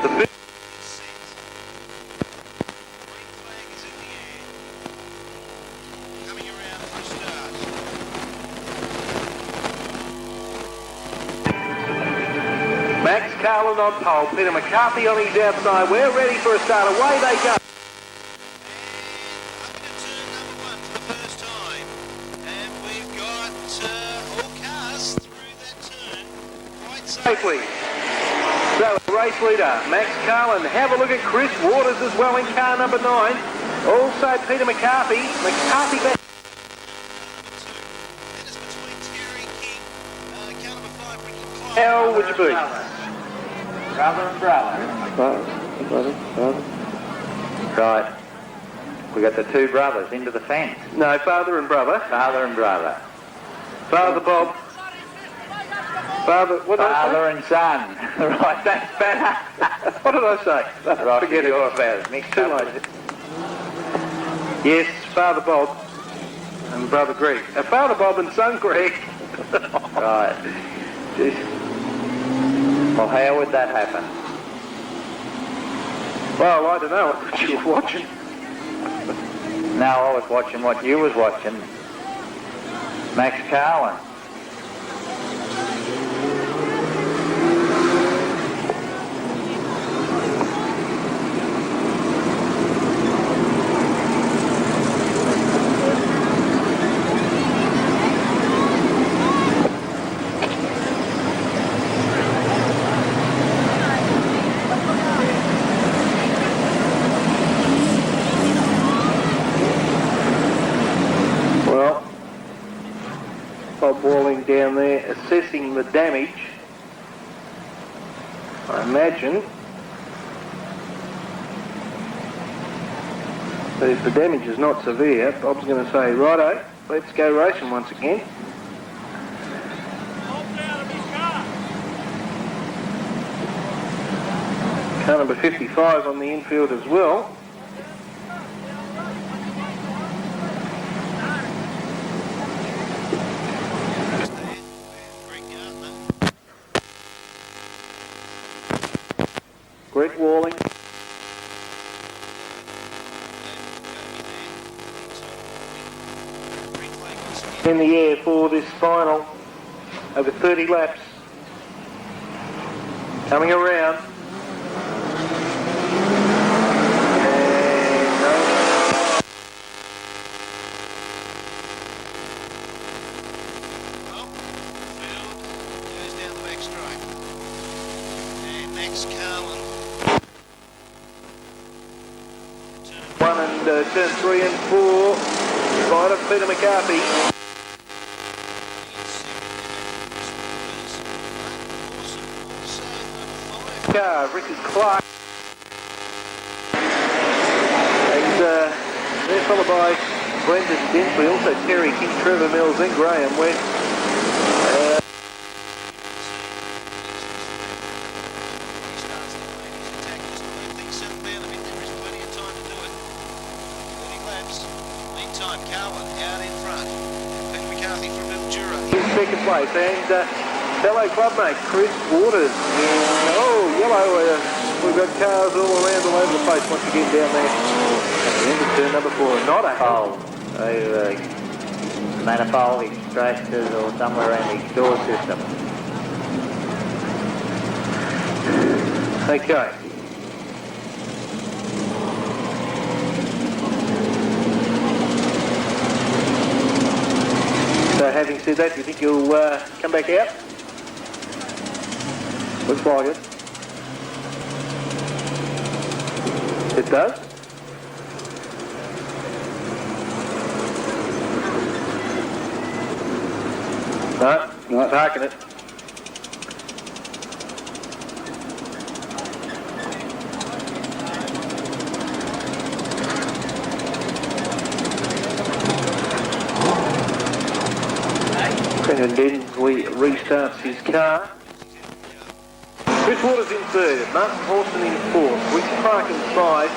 The Green flag is in the air. Coming around for a start. Max Carlin on pole, Peter McCarthy on his outside. We're ready for a start. Away they go. Up into turn number 1 for the first time. And we've got all cars through that turn quite Safely. So, race leader, Max Carlin. Have a look at Chris Waters as well in car number 9. Also, Peter McCarthy. McCarthy back. That is between Terry King, car number 5, Ricky Clark. How would you be? Brother and brother. Brother. Right. We got the two brothers into the fence. No, father and brother. Father and brother. Father Bob. Father, what did I Father and son. Right, that's better. say? What did I say? Right, Forget it. you're about as mixed Too up late. as it. Yes, Father Bob and brother Greg. Father Bob and son Greg. Right. Just, well, how would that happen? Well, I don't know what you were watching. No, I was watching what you was watching. Max Carlin. Well, Bob Walling down there assessing the damage. I imagine that if the damage is not severe, Bob's going to say, righto, let's go racing once again. Car number 55 on the infield as well. Greg Walling. In the air for this final, over 30 laps. Coming around. Well, field goes down the back straight. And Max Carlin. One and turn 3 and 4. Right of Peter McCarthy. Car, Ricky Clark. And they're followed by Brendan Dinsley, also Terry King, Trevor Mills and Graham West. Meantime, Carlin out in front. Peter McCarthy from Mildura. In second place, and fellow clubmate Chris Waters. Yellow, we've got cars all around, all over the place once again down there. At the end of turn number 4, not a hole. Manifold extractors or somewhere around the exhaust system. Okay. So having said that, do you think you'll come back out? Looks like it. It does. No, parking it. Brendan Dinsley restarts his car. Chris Waters in third, Martin Horson in fourth, Rick Clark in 5,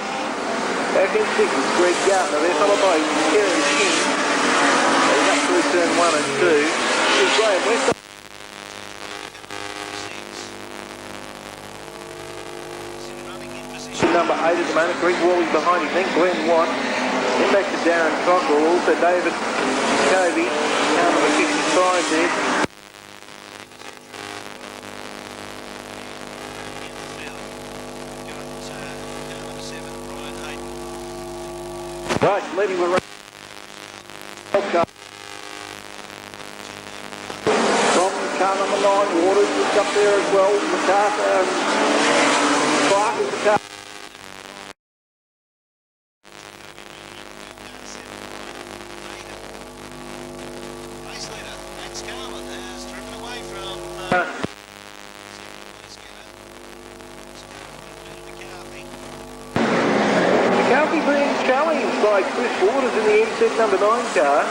back in 6 is Greg Gartner, they're followed by Terry King. He's up through turn 1 and 2. Here's Graham West. number 8 at the moment. Greg Wally behind him, then Glenn Watt. Then back to Darren Cockrell, also David Covey, car number 55 there. Right, leading the race. From car number 9, Waters is up there as well. MacArthur, Clark is the car. McCarthy being challenged by Chris Waters in the NZ number 9 car.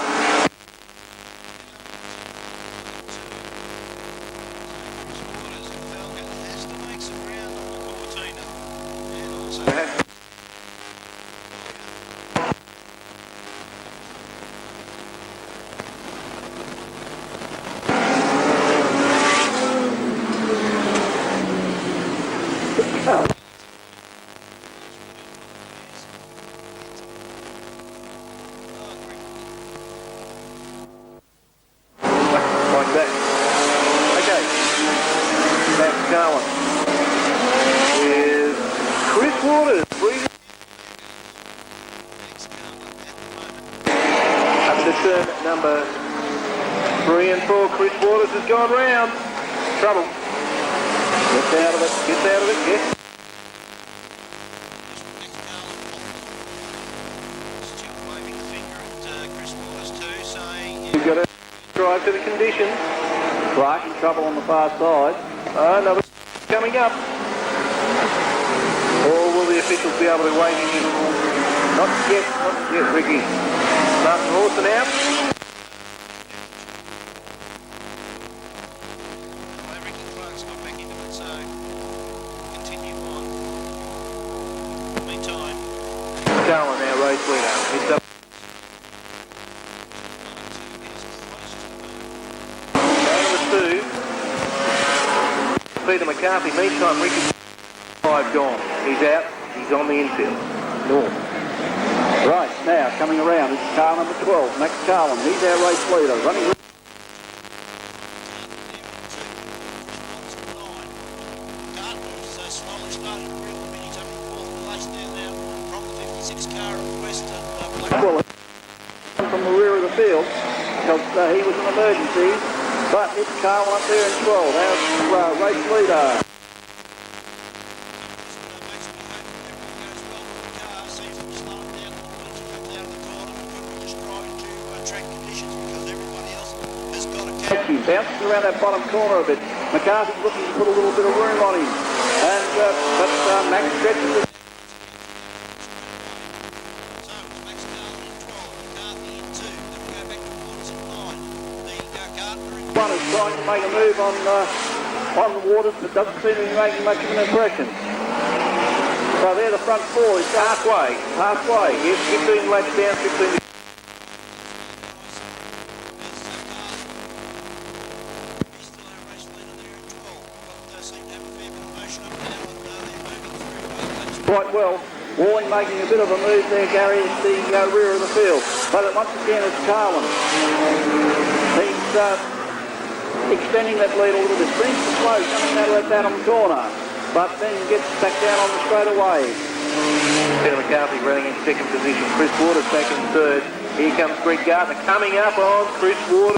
Like that. Okay. Max Carlin with Chris Waters. Up to turn number 3 and 4. Chris Waters has gone round. Trouble. Gets out of it. Gets out of it. Yes. You've got to drive to the conditions. Clark in trouble on the far side. Another coming up. Or will the officials be able to weigh in? Not yet, Ricky. Martin Lawson out. Ricky Clark's got back into it, so continue on. Meantime, Carlin, our race leader. He's up. Number 2. Peter McCarthy. Meantime, Ricky 5 gone. He's out. He's on the infield. North. Right, now coming around is car number 12, Max Carlin. He's our race leader. Running. Well, from the rear of the field because he was an emergency, but it's Carlin up there in 12, our race leader. He's bouncing around that bottom corner a bit. McCarthy's looking to put a little bit of room on him, and but Max stretches it. One is trying to make a move on the Waters, but doesn't seem to be making much of an impression. So there, the front 4 is Halfway. Yes, 15 laps down, 15 to quite well. Walling making a bit of a move there, Gary, at the rear of the field. But once again, it's Carlin. He's extending that lead a little bit. Brings the slow coming out of that bottom corner, but then gets back down on the straightaway. Peter McCarthy running in second position. Chris Waters back in third. Here comes Greg Gardner coming up on Chris Waters.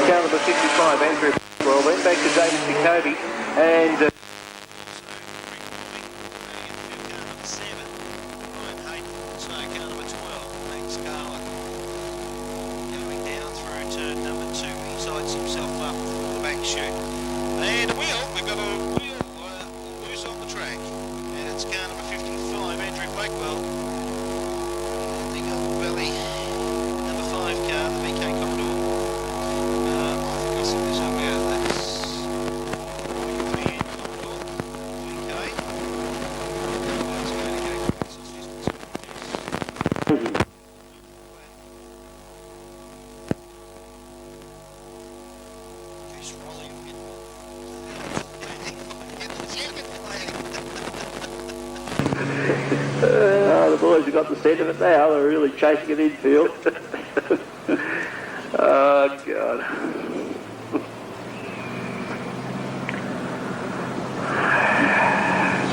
Car number 55, Andrew Well, then back to David Jacoby and himself up the back chute. And a wheel, we've got a wheel loose on the track. And it's car number 55, Andrew Blackwell. The Golden Valley number 5 car, the VK Commodore. I think I'll set this up out. That's boys have got the scent of it now. They're really chasing it infield. Oh, God.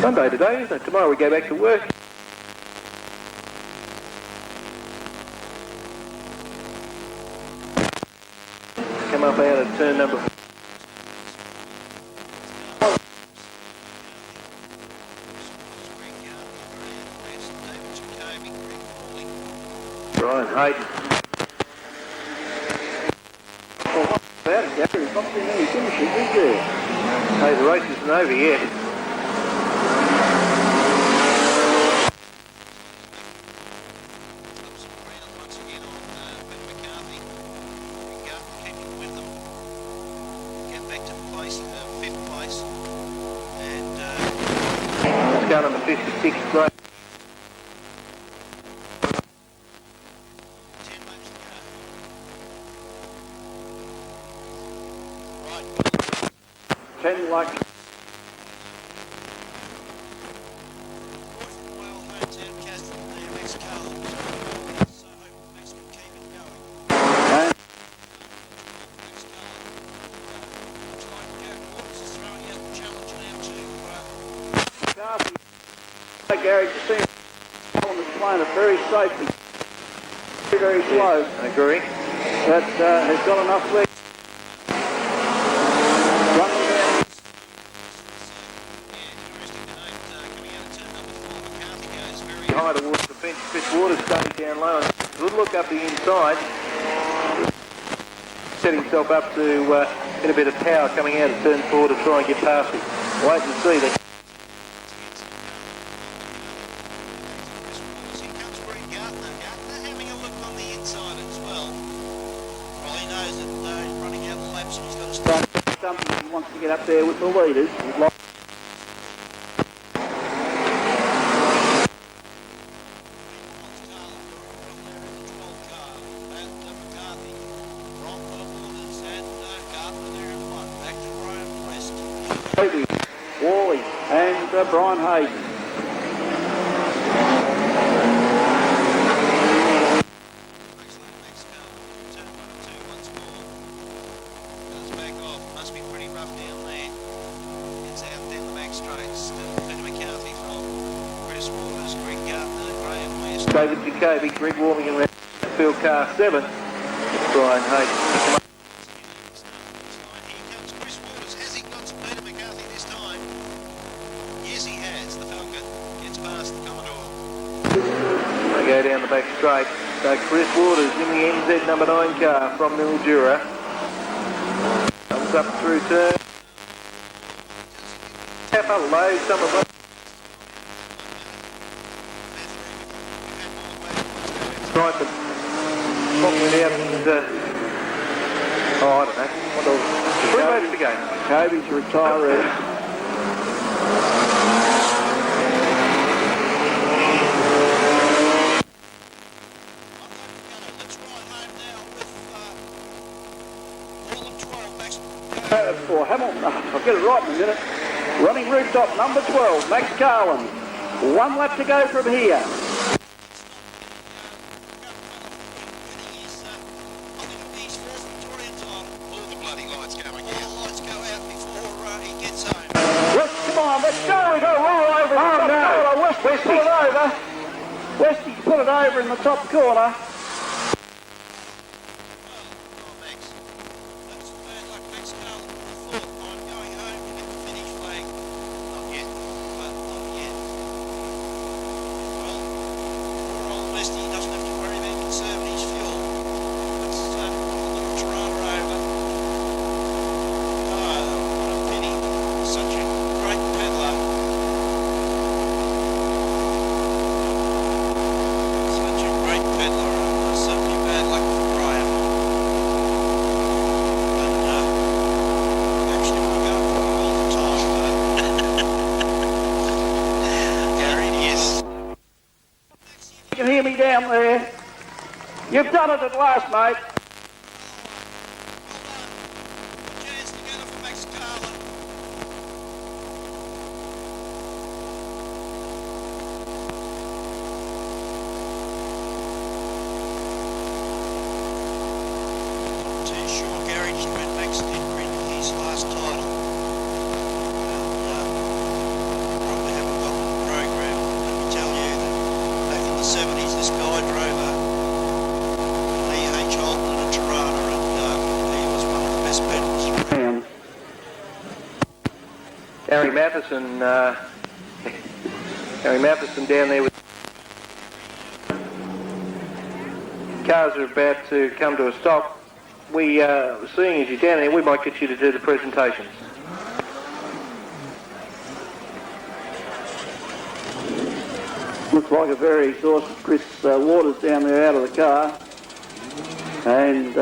Sunday today, isn't it? Tomorrow we go back to work. Come up out of turn number 4. Brian Hayden. Well, what about it, Gary? There's not been any finishing, is there? Hey, the race isn't over yet. Let's go number 56, right? Ten like. Gary, to see him on the plane it very safely, very slow. I agree. That has got enough leg. Running down. High towards the fence. Chris Waters staying down low. Good look up the inside. Set himself up to get a bit of power coming out of turn 4 to try and get past it. Wait and see. Something he wants to get up there with the leaders. Wally and Brian Hayden. David Jacoby, Greg Warming and field car 7. Brian Hayden. Here comes Chris Waters. Has he got Peter McCarthy this time? Yes, he has. The Falcon gets past the Commodore. They go down the back straight. So Chris Waters in the NZ number 9 car from Mildura. Comes up through turn. Tapper low, some of them. Tried to pop it out and, I don't know. What else? 3 laps to go. Jacoby's retiring. For Hamilton, I'll get it right in a minute. Running rooftop, number 12, Max Carlin. 1 lap to go from here. Westy's put it over in the top corner. You can hear me down there. You've done it at last, mate. 1970s, this guy drove a E.H. Holden and a Tirana, and he was one of the best pedals. Harry Matheson down there with cars are about to come to a stop. We, seeing as you're down there, we might get you to do the presentations. Looks like a very exhausted Chris Waters down there out of the car. And,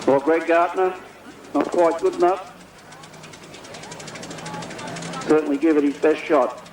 well, Greg Gartner, not quite good enough. Certainly give it his best shot.